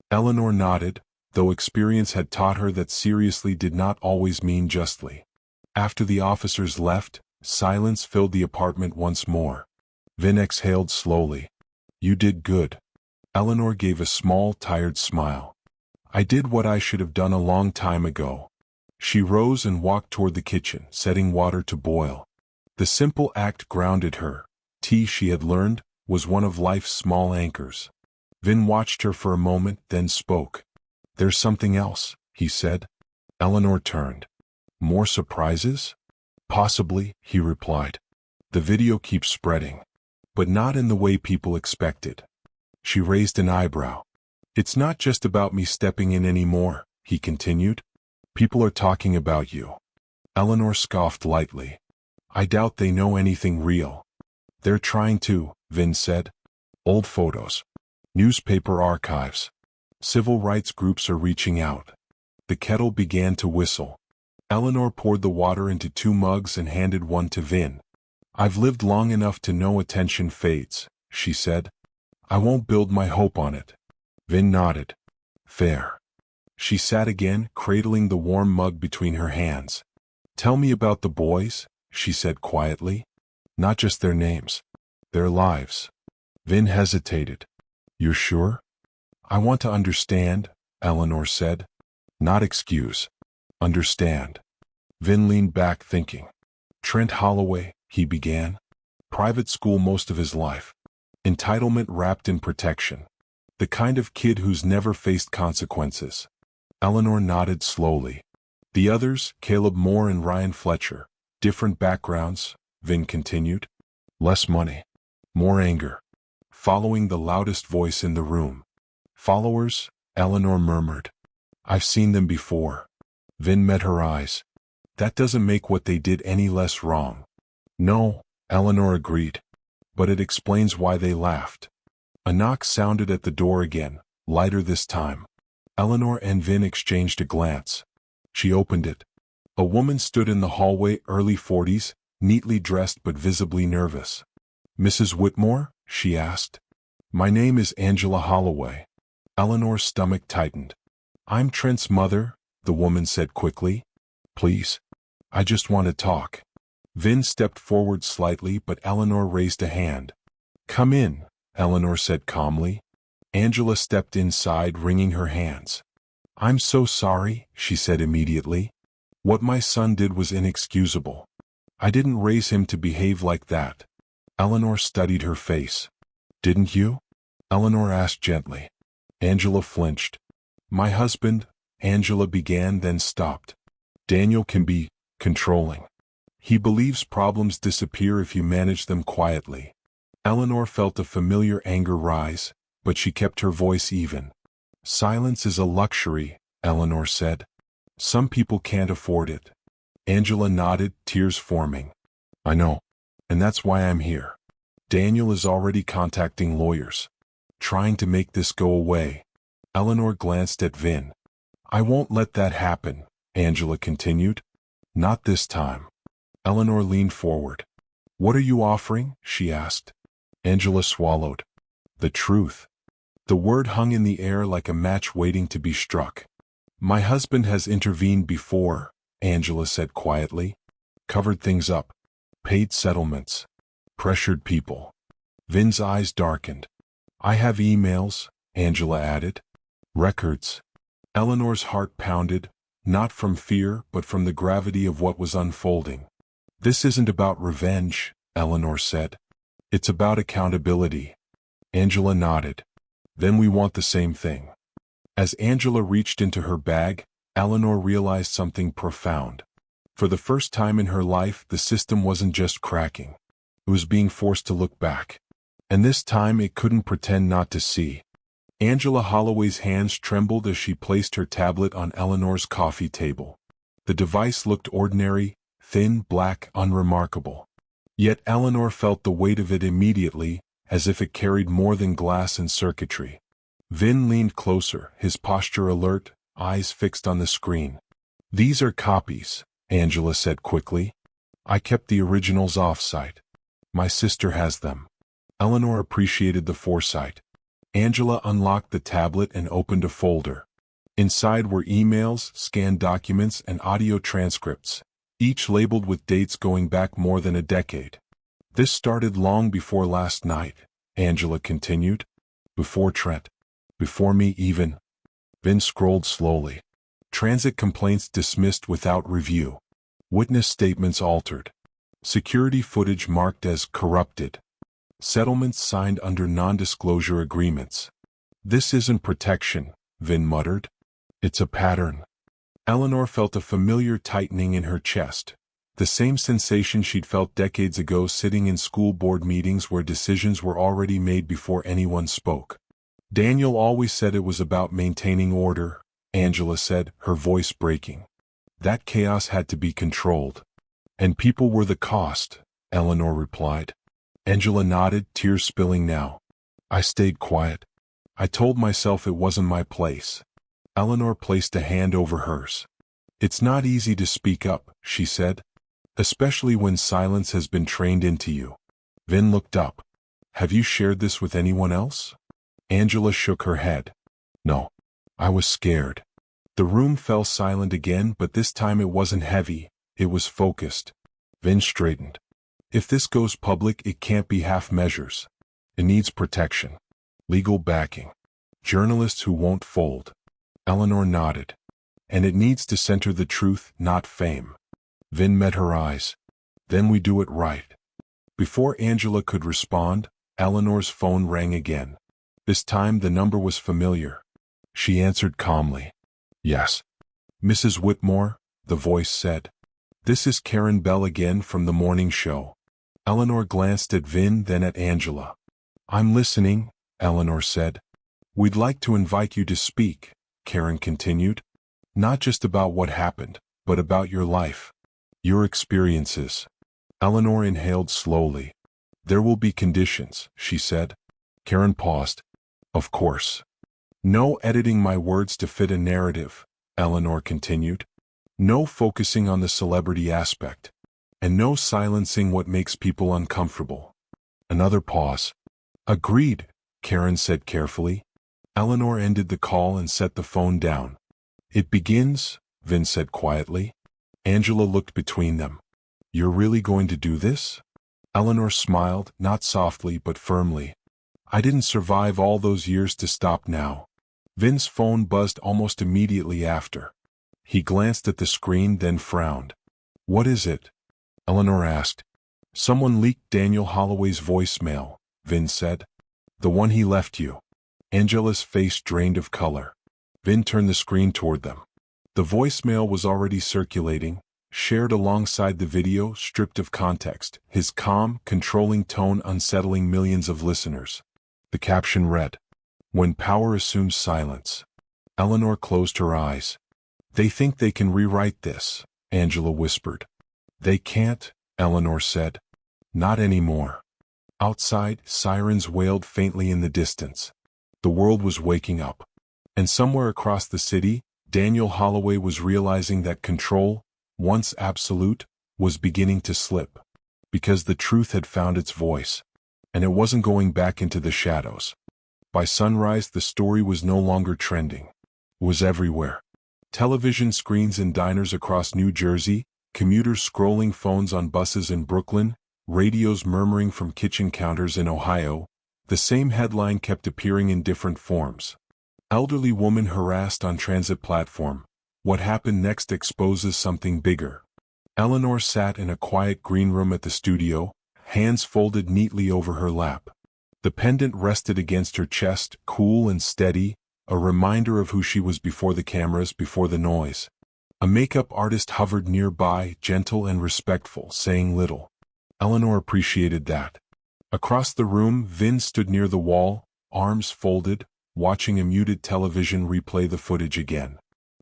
Eleanor nodded, though experience had taught her that seriously did not always mean justly. After the officers left, silence filled the apartment once more. Vin exhaled slowly. "You did good." Eleanor gave a small, tired smile. "I did what I should have done a long time ago." She rose and walked toward the kitchen, setting water to boil. The simple act grounded her. Tea, she had learned, was one of life's small anchors. Vin watched her for a moment, then spoke. "There's something else," he said. Eleanor turned. "More surprises?" "Possibly," he replied. "The video keeps spreading. But not in the way people expected." She raised an eyebrow. "It's not just about me stepping in anymore," he continued. People are talking about you. Eleanor scoffed lightly. I doubt they know anything real. They're trying to, Vin said. Old photos. Newspaper archives. Civil rights groups are reaching out. The kettle began to whistle. Eleanor poured the water into 2 mugs and handed one to Vin. I've lived long enough to know attention fades, she said. I won't build my hope on it. Vin nodded. Fair. She sat again, cradling the warm mug between her hands. Tell me about the boys, she said quietly. Not just their names. Their lives. Vin hesitated. You're sure? I want to understand, Eleanor said. Not excuse. Understand. Vin leaned back thinking. Trent Holloway, he began. Private school most of his life. Entitlement wrapped in protection. The kind of kid who's never faced consequences. Eleanor nodded slowly. The others, Caleb Moore and Ryan Fletcher. Different backgrounds, Vin continued. Less money. More anger. Following the loudest voice in the room. Followers, Eleanor murmured. I've seen them before. Vin met her eyes. That doesn't make what they did any less wrong. No, Eleanor agreed. But it explains why they laughed. A knock sounded at the door again, lighter this time. Eleanor and Vin exchanged a glance. She opened it. A woman stood in the hallway, early 40s, neatly dressed but visibly nervous. Mrs. Whitmore? She asked. My name is Angela Holloway. Eleanor's stomach tightened. I'm Trent's mother, the woman said quickly. Please. I just want to talk. Vin stepped forward slightly, but Eleanor raised a hand. Come in, Eleanor said calmly. Angela stepped inside, wringing her hands. I'm so sorry, she said immediately. What my son did was inexcusable. I didn't raise him to behave like that. Eleanor studied her face. Didn't you? Eleanor asked gently. Angela flinched. My husband, Angela began, then stopped. Daniel can be controlling. He believes problems disappear if you manage them quietly. Eleanor felt a familiar anger rise, but she kept her voice even. Silence is a luxury, Eleanor said. Some people can't afford it. Angela nodded, tears forming. I know. And that's why I'm here. Daniel is already contacting lawyers. Trying to make this go away. Eleanor glanced at Vin. I won't let that happen, Angela continued. Not this time. Eleanor leaned forward. What are you offering? She asked. Angela swallowed. The truth. The word hung in the air like a match waiting to be struck. My husband has intervened before, Angela said quietly. Covered things up. Paid settlements. Pressured people. Vin's eyes darkened. I have emails, Angela added. Records. Eleanor's heart pounded, not from fear but from the gravity of what was unfolding. This isn't about revenge, Eleanor said. It's about accountability. Angela nodded. Then we want the same thing. As Angela reached into her bag, Eleanor realized something profound. For the first time in her life, the system wasn't just cracking. It was being forced to look back. And this time it couldn't pretend not to see. Angela Holloway's hands trembled as she placed her tablet on Eleanor's coffee table. The device looked ordinary, thin, black, unremarkable. Yet Eleanor felt the weight of it immediately, as if it carried more than glass and circuitry. Vin leaned closer, his posture alert, eyes fixed on the screen. These are copies, Angela said quickly. I kept the originals off-site. My sister has them. Eleanor appreciated the foresight. Angela unlocked the tablet and opened a folder. Inside were emails, scanned documents, and audio transcripts, each labeled with dates going back more than a decade. This started long before last night, Angela continued. Before Trent. Before me even. Vin scrolled slowly. Transit complaints dismissed without review. Witness statements altered. Security footage marked as corrupted. Settlements signed under non-disclosure agreements. This isn't protection, Vin muttered. It's a pattern. Eleanor felt a familiar tightening in her chest. The same sensation she'd felt decades ago sitting in school board meetings where decisions were already made before anyone spoke. Daniel always said it was about maintaining order, Angela said, her voice breaking. That chaos had to be controlled. And people were the cost, Eleanor replied. Angela nodded, tears spilling now. I stayed quiet. I told myself it wasn't my place. Eleanor placed a hand over hers. It's not easy to speak up, she said. Especially when silence has been trained into you. Vin looked up. Have you shared this with anyone else? Angela shook her head. No. I was scared. The room fell silent again, but this time it wasn't heavy, it was focused. Vin straightened. If this goes public, it can't be half measures. It needs protection. Legal backing. Journalists who won't fold. Eleanor nodded. And it needs to center the truth, not fame. Vin met her eyes. Then we do it right. Before Angela could respond, Eleanor's phone rang again. This time the number was familiar. She answered calmly. Yes. Mrs. Whitmore, the voice said. This is Karen Bell again from the morning show. Eleanor glanced at Vin, then at Angela. I'm listening, Eleanor said. We'd like to invite you to speak, Karen continued. Not just about what happened, but about your life. Your experiences. Eleanor inhaled slowly. There will be conditions, she said. Karen paused. Of course. No editing my words to fit a narrative, Eleanor continued. No focusing on the celebrity aspect. And no silencing what makes people uncomfortable. Another pause. Agreed, Karen said carefully. Eleanor ended the call and set the phone down. It begins, Vin said quietly. Angela looked between them. You're really going to do this? Eleanor smiled, not softly but firmly. I didn't survive all those years to stop now. Vin's phone buzzed almost immediately after. He glanced at the screen, then frowned. What is it? Eleanor asked. Someone leaked Daniel Holloway's voicemail, Vin said. The one he left you. Angela's face drained of color. Vin turned the screen toward them. The voicemail was already circulating, shared alongside the video, stripped of context, his calm, controlling tone unsettling millions of listeners. The caption read, When power assumes silence. Eleanor closed her eyes. They think they can rewrite this, Angela whispered. They can't, Eleanor said. Not anymore. Outside, sirens wailed faintly in the distance. The world was waking up. And somewhere across the city, Daniel Holloway was realizing that control, once absolute, was beginning to slip. Because the truth had found its voice. And it wasn't going back into the shadows. By sunrise, the story was no longer trending. It was everywhere. Television screens in diners across New Jersey, commuters scrolling phones on buses in Brooklyn, radios murmuring from kitchen counters in Ohio. The same headline kept appearing in different forms. Elderly woman harassed on transit platform. What happened next exposes something bigger. Eleanor sat in a quiet green room at the studio, hands folded neatly over her lap. The pendant rested against her chest, cool and steady, a reminder of who she was before the cameras, before the noise. A makeup artist hovered nearby, gentle and respectful, saying little. Eleanor appreciated that. Across the room, Vin stood near the wall, arms folded, watching a muted television replay the footage again.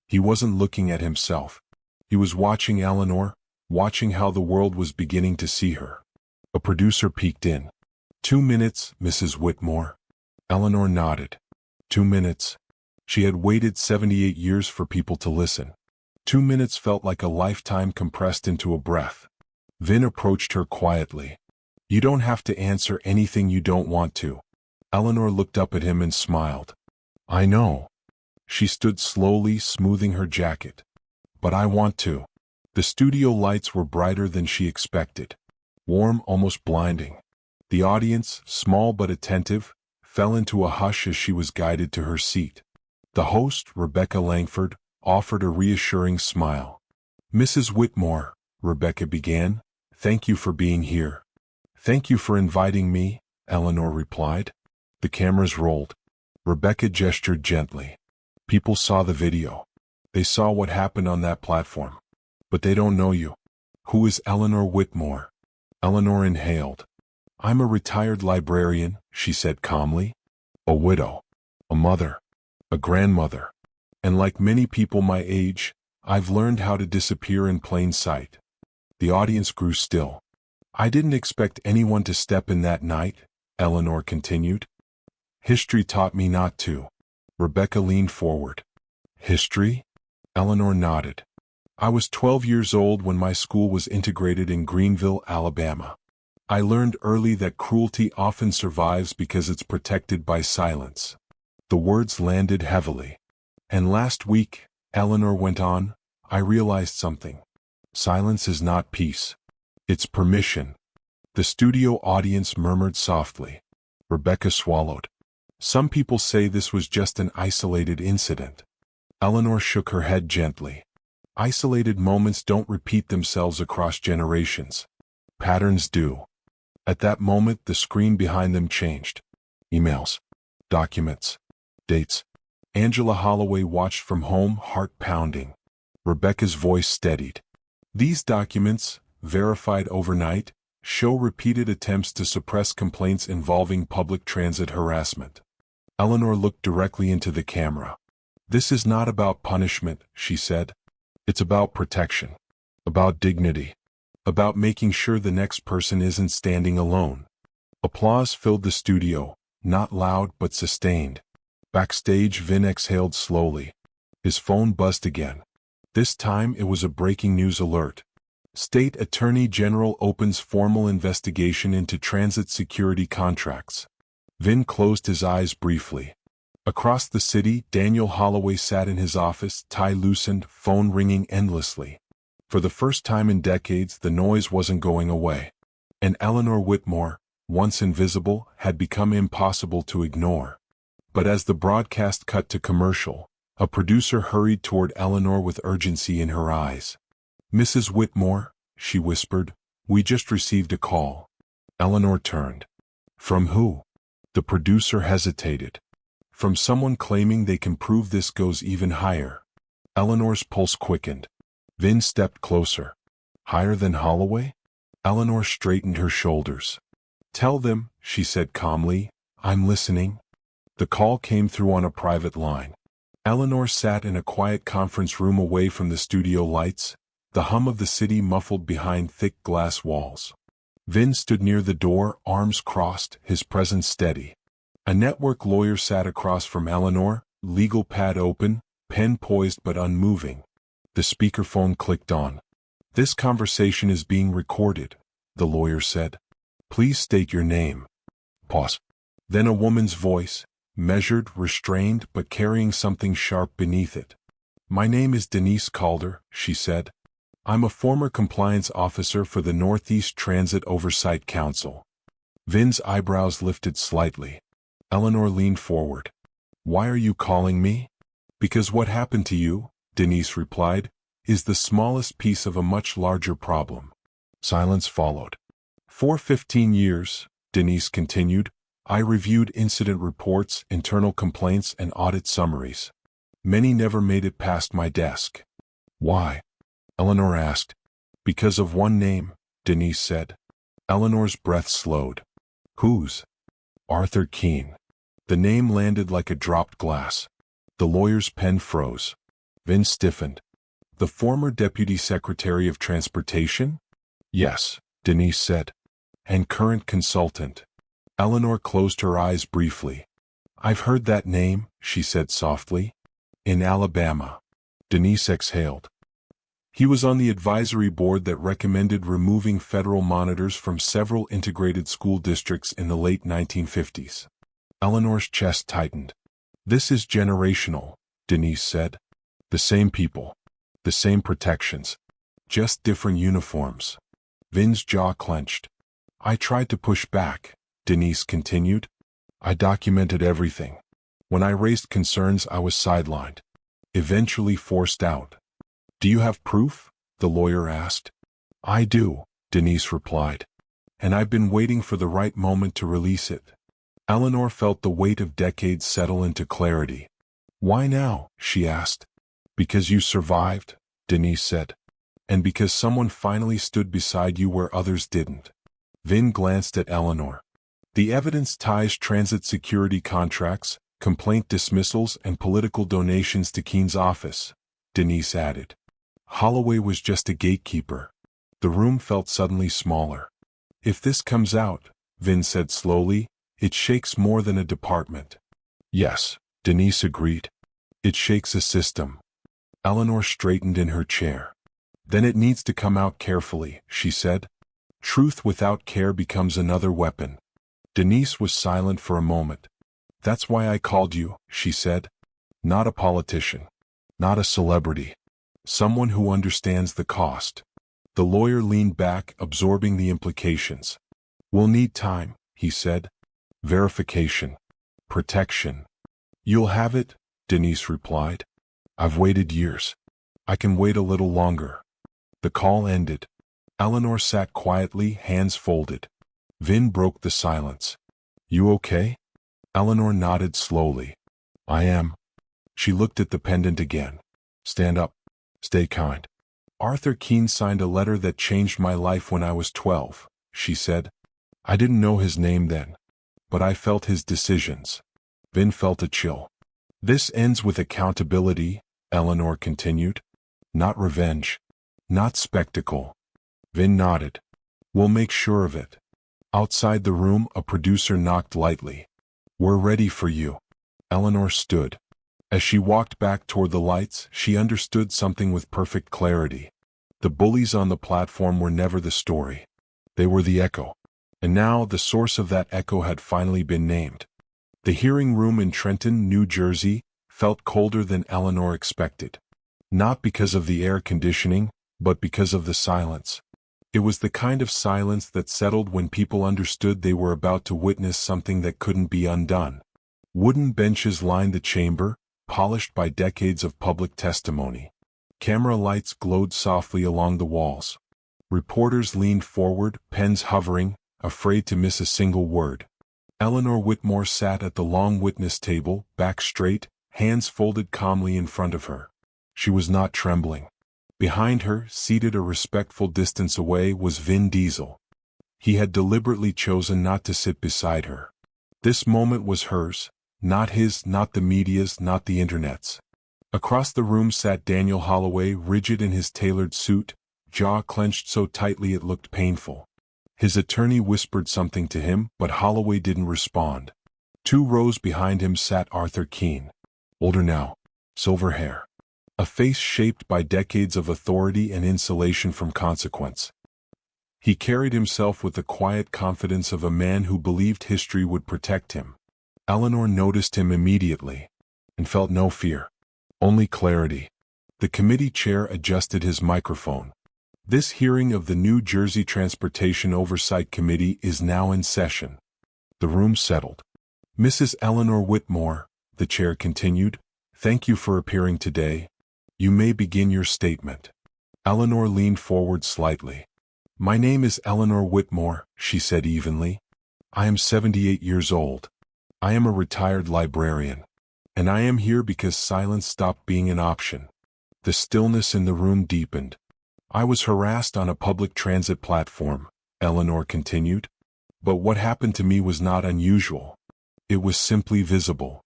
He wasn't looking at himself. He was watching Eleanor, watching how the world was beginning to see her. A producer peeked in. 2 minutes, Mrs. Whitmore. Eleanor nodded. 2 minutes. She had waited 78 years for people to listen. 2 minutes felt like a lifetime compressed into a breath. Vin approached her quietly. You don't have to answer anything you don't want to. Eleanor looked up at him and smiled. I know. She stood slowly, smoothing her jacket. But I want to. The studio lights were brighter than she expected. Warm, almost blinding. The audience, small but attentive, fell into a hush as she was guided to her seat. The host, Rebecca Langford, offered a reassuring smile. Mrs. Whitmore, Rebecca began, thank you for being here. Thank you for inviting me, Eleanor replied. The cameras rolled. Rebecca gestured gently. People saw the video. They saw what happened on that platform. But they don't know you. Who is Eleanor Whitmore? Eleanor inhaled. I'm a retired librarian, she said calmly. A widow. A mother. A grandmother. And like many people my age, I've learned how to disappear in plain sight. The audience grew still. I didn't expect anyone to step in that night, Eleanor continued. History taught me not to. Rebecca leaned forward. History? Eleanor nodded. I was 12 years old when my school was integrated in Greenville, Alabama. I learned early that cruelty often survives because it's protected by silence. The words landed heavily. And last week, Eleanor went on, I realized something. Silence is not peace. It's permission. The studio audience murmured softly. Rebecca swallowed. Some people say this was just an isolated incident. Eleanor shook her head gently. Isolated moments don't repeat themselves across generations. Patterns do. At that moment, the screen behind them changed. Emails. Documents. Dates. Angela Holloway watched from home, heart pounding. Rebecca's voice steadied. These documents, verified overnight, show repeated attempts to suppress complaints involving public transit harassment. Eleanor looked directly into the camera. This is not about punishment, she said. It's about protection. About dignity. About making sure the next person isn't standing alone. Applause filled the studio, not loud but sustained. Backstage, Vin exhaled slowly. His phone buzzed again. This time it was a breaking news alert. State Attorney General opens formal investigation into transit security contracts. Vin closed his eyes briefly. Across the city, Daniel Holloway sat in his office, tie loosened, phone ringing endlessly. For the first time in decades, the noise wasn't going away. And Eleanor Whitmore, once invisible, had become impossible to ignore. But as the broadcast cut to commercial, a producer hurried toward Eleanor with urgency in her eyes. Mrs. Whitmore, she whispered, we just received a call. Eleanor turned. From who? The producer hesitated. From someone claiming they can prove this goes even higher. Eleanor's pulse quickened. Vin stepped closer. Higher than Holloway? Eleanor straightened her shoulders. Tell them, she said calmly, I'm listening. The call came through on a private line. Eleanor sat in a quiet conference room away from the studio lights, the hum of the city muffled behind thick glass walls. Vin stood near the door, arms crossed, his presence steady. A network lawyer sat across from Eleanor, legal pad open, pen poised but unmoving. The speakerphone clicked on. This conversation is being recorded, the lawyer said. Please state your name. Pause. Then a woman's voice, measured, restrained, but carrying something sharp beneath it. My name is Denise Calder, she said. I'm a former compliance officer for the Northeast Transit Oversight Council. Vin's eyebrows lifted slightly. Eleanor leaned forward. Why are you calling me? Because what happened to you, Denise replied, is the smallest piece of a much larger problem. Silence followed. For 15 years, Denise continued, I reviewed incident reports, internal complaints, and audit summaries. Many never made it past my desk. Why? Eleanor asked. Because of one name, Denise said. Eleanor's breath slowed. Whose? Arthur Keene. The name landed like a dropped glass. The lawyer's pen froze. Vin stiffened. The former Deputy Secretary of Transportation? Yes, Denise said. And current consultant. Eleanor closed her eyes briefly. I've heard that name, she said softly. In Alabama. Denise exhaled. He was on the advisory board that recommended removing federal monitors from several integrated school districts in the late 1950s. Eleanor's chest tightened. This is generational, Denise said. The same people. The same protections. Just different uniforms. Vin's jaw clenched. I tried to push back, Denise continued. I documented everything. When I raised concerns, I was sidelined. Eventually forced out. Do you have proof? The lawyer asked. I do, Denise replied. And I've been waiting for the right moment to release it. Eleanor felt the weight of decades settle into clarity. Why now? She asked. Because you survived, Denise said. And because someone finally stood beside you where others didn't. Vin glanced at Eleanor. The evidence ties transit security contracts, complaint dismissals, and political donations to Keene's office, Denise added. Holloway was just a gatekeeper. The room felt suddenly smaller. If this comes out, Vin said slowly, it shakes more than a department. Yes, Denise agreed. It shakes a system. Eleanor straightened in her chair. Then it needs to come out carefully, she said. Truth without care becomes another weapon. Denise was silent for a moment. That's why I called you, she said. Not a politician. Not a celebrity. Someone who understands the cost. The lawyer leaned back, absorbing the implications. We'll need time, he said. Verification. Protection. You'll have it, Denise replied. I've waited years. I can wait a little longer. The call ended. Eleanor sat quietly, hands folded. Vin broke the silence. You okay? Eleanor nodded slowly. I am. She looked at the pendant again. Stand up. Stay kind. Arthur Keene signed a letter that changed my life when I was 12, she said. I didn't know his name then, but I felt his decisions. Vin felt a chill. This ends with accountability, Eleanor continued. Not revenge. Not spectacle. Vin nodded. We'll make sure of it. Outside the room, a producer knocked lightly. We're ready for you. Eleanor stood. As she walked back toward the lights, she understood something with perfect clarity. The bullies on the platform were never the story. They were the echo. And now the source of that echo had finally been named. The hearing room in Trenton, New Jersey, felt colder than Eleanor expected. Not because of the air conditioning, but because of the silence. It was the kind of silence that settled when people understood they were about to witness something that couldn't be undone. Wooden benches lined the chamber, polished by decades of public testimony. Camera lights glowed softly along the walls. Reporters leaned forward, pens hovering, afraid to miss a single word. Eleanor Whitmore sat at the long witness table, back straight, hands folded calmly in front of her. She was not trembling. Behind her, seated a respectful distance away, was Vin Diesel. He had deliberately chosen not to sit beside her. This moment was hers, not his, not the media's, not the internet's. Across the room sat Daniel Holloway, rigid in his tailored suit, jaw clenched so tightly it looked painful. His attorney whispered something to him, but Holloway didn't respond. 2 rows behind him sat Arthur Keene. Older now. Silver hair. A face shaped by decades of authority and insulation from consequence. He carried himself with the quiet confidence of a man who believed history would protect him. Eleanor noticed him immediately, and felt no fear. Only clarity. The committee chair adjusted his microphone. This hearing of the New Jersey Transportation Oversight Committee is now in session. The room settled. Mrs. Eleanor Whitmore, the chair continued, thank you for appearing today. You may begin your statement. Eleanor leaned forward slightly. My name is Eleanor Whitmore, she said evenly. I am 78 years old. I am a retired librarian. And I am here because silence stopped being an option. The stillness in the room deepened. I was harassed on a public transit platform, Eleanor continued. But what happened to me was not unusual. It was simply visible.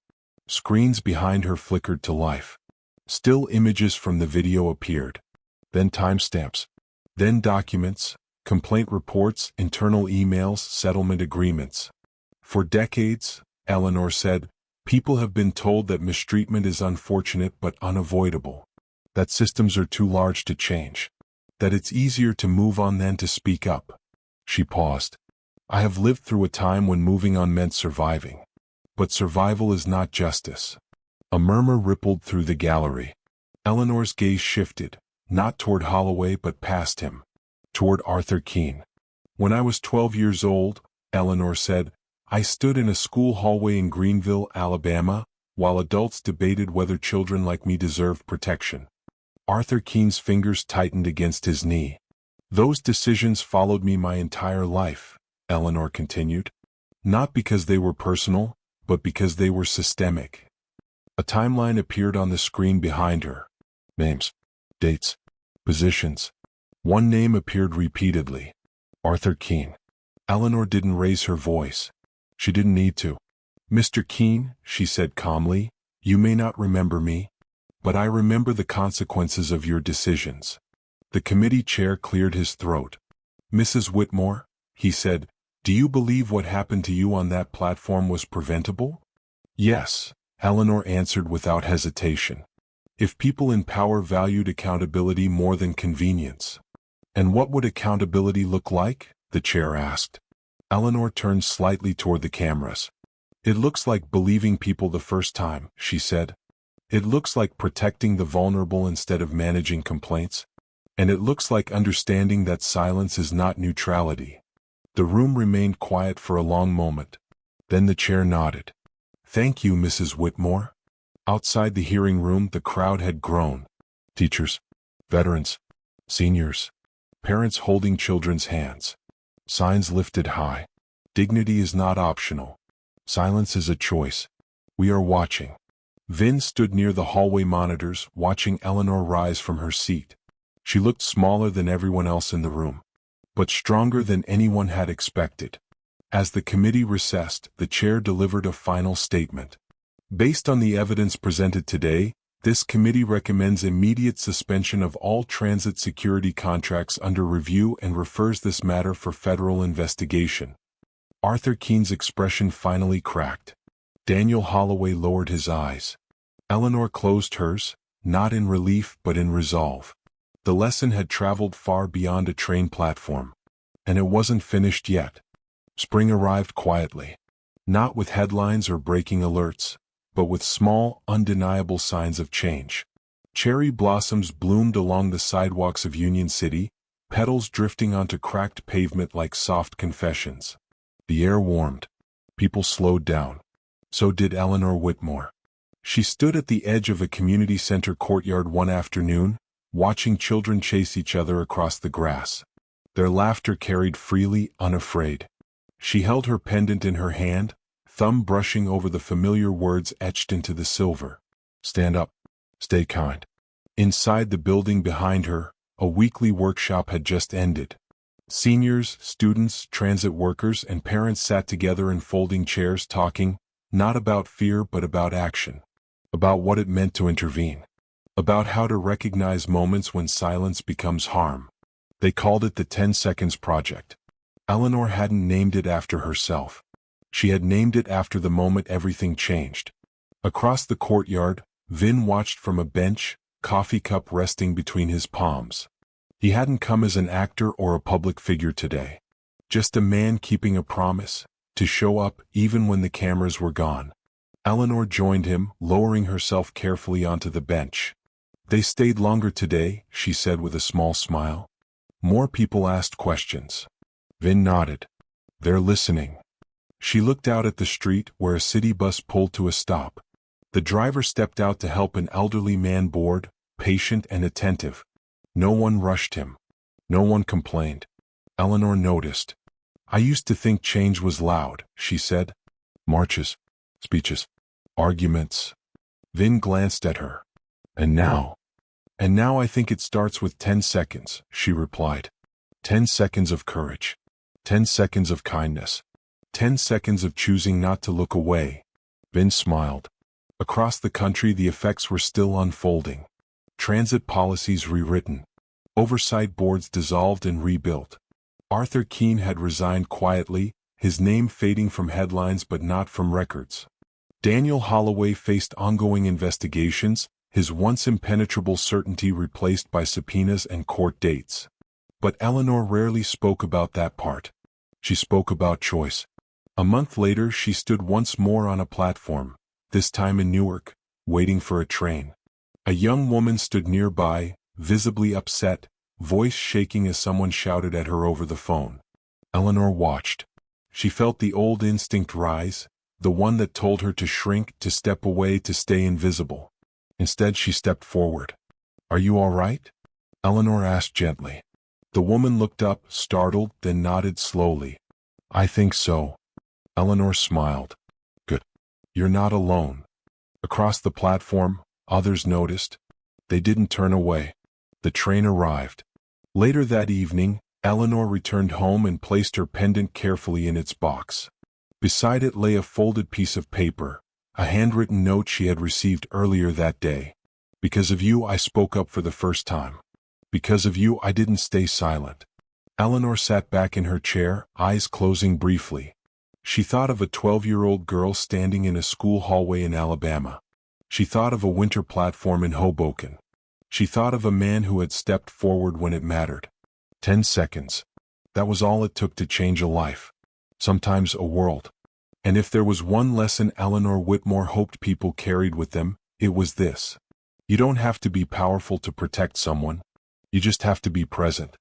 Screens behind her flickered to life. Still images from the video appeared. Then timestamps. Then documents, complaint reports, internal emails, settlement agreements. For decades, Eleanor said, people have been told that mistreatment is unfortunate but unavoidable. That systems are too large to change. That it's easier to move on than to speak up. She paused. I have lived through a time when moving on meant surviving. But survival is not justice. A murmur rippled through the gallery. Eleanor's gaze shifted, not toward Holloway but past him. Toward Arthur Keene. When I was 12 years old, Eleanor said, I stood in a school hallway in Greenville, Alabama, while adults debated whether children like me deserved protection. Arthur Keene's fingers tightened against his knee. Those decisions followed me my entire life, Eleanor continued. Not because they were personal, but because they were systemic. A timeline appeared on the screen behind her. Names, dates, positions. One name appeared repeatedly. Arthur Keene. Eleanor didn't raise her voice. She didn't need to. Mr. Keene, she said calmly, you may not remember me, but I remember the consequences of your decisions. The committee chair cleared his throat. Mrs. Whitmore, he said, do you believe what happened to you on that platform was preventable? Yes, Eleanor answered without hesitation. If people in power valued accountability more than convenience. And what would accountability look like? The chair asked. Eleanor turned slightly toward the cameras. It looks like believing people the first time, she said. It looks like protecting the vulnerable instead of managing complaints. And it looks like understanding that silence is not neutrality. The room remained quiet for a long moment. Then the chair nodded. Thank you, Mrs. Whitmore. Outside the hearing room, the crowd had grown. Teachers, veterans, seniors, parents holding children's hands. Signs lifted high. Dignity is not optional. Silence is a choice. We are watching. Vin stood near the hallway monitors, watching Eleanor rise from her seat. She looked smaller than everyone else in the room, but stronger than anyone had expected. As the committee recessed, the chair delivered a final statement. Based on the evidence presented today, this committee recommends immediate suspension of all transit security contracts under review and refers this matter for federal investigation. Arthur Keene's expression finally cracked. Daniel Holloway lowered his eyes. Eleanor closed hers, not in relief but in resolve. The lesson had traveled far beyond a train platform. And it wasn't finished yet. Spring arrived quietly. Not with headlines or breaking alerts, but with small, undeniable signs of change. Cherry blossoms bloomed along the sidewalks of Union City, petals drifting onto cracked pavement like soft confessions. The air warmed. People slowed down. So did Eleanor Whitmore. She stood at the edge of a community center courtyard one afternoon, watching children chase each other across the grass. Their laughter carried freely, unafraid. She held her pendant in her hand, thumb brushing over the familiar words etched into the silver. Stand up. Stay kind. Inside the building behind her, a weekly workshop had just ended. Seniors, students, transit workers, and parents sat together in folding chairs talking, not about fear but about action. About what it meant to intervene. About how to recognize moments when silence becomes harm. They called it the 10 Seconds Project. Eleanor hadn't named it after herself. She had named it after the moment everything changed. Across the courtyard, Vin watched from a bench, coffee cup resting between his palms. He hadn't come as an actor or a public figure today. Just a man keeping a promise, to show up even when the cameras were gone. Eleanor joined him, lowering herself carefully onto the bench. They stayed longer today, she said with a small smile. More people asked questions. Vin nodded. They're listening. She looked out at the street where a city bus pulled to a stop. The driver stepped out to help an elderly man board, patient and attentive. No one rushed him. No one complained. Eleanor noticed. I used to think change was loud, she said. Marches, speeches, arguments. Vin glanced at her. And now? And now I think it starts with 10 seconds, she replied. 10 seconds of courage. 10 seconds of kindness. 10 seconds of choosing not to look away. Vin smiled. Across the country the effects were still unfolding. Transit policies rewritten. Oversight boards dissolved and rebuilt. Arthur Keene had resigned quietly, his name fading from headlines but not from records. Daniel Holloway faced ongoing investigations, his once impenetrable certainty replaced by subpoenas and court dates. But Eleanor rarely spoke about that part. She spoke about choice. A month later she stood once more on a platform, this time in Newark, waiting for a train. A young woman stood nearby, visibly upset, voice shaking as someone shouted at her over the phone. Eleanor watched. She felt the old instinct rise, the one that told her to shrink, to step away, to stay invisible. Instead she stepped forward. Are you all right? Eleanor asked gently. The woman looked up, startled, then nodded slowly. I think so. Eleanor smiled. Good. You're not alone. Across the platform, others noticed. They didn't turn away. The train arrived. Later that evening, Eleanor returned home and placed her pendant carefully in its box. Beside it lay a folded piece of paper, a handwritten note she had received earlier that day. Because of you, I spoke up for the first time. Because of you, I didn't stay silent. Eleanor sat back in her chair, eyes closing briefly. She thought of a 12-year-old girl standing in a school hallway in Alabama. She thought of a winter platform in Hoboken. She thought of a man who had stepped forward when it mattered. 10 seconds. That was all it took to change a life. Sometimes a world. And if there was one lesson Eleanor Whitmore hoped people carried with them, it was this. You don't have to be powerful to protect someone. You just have to be present.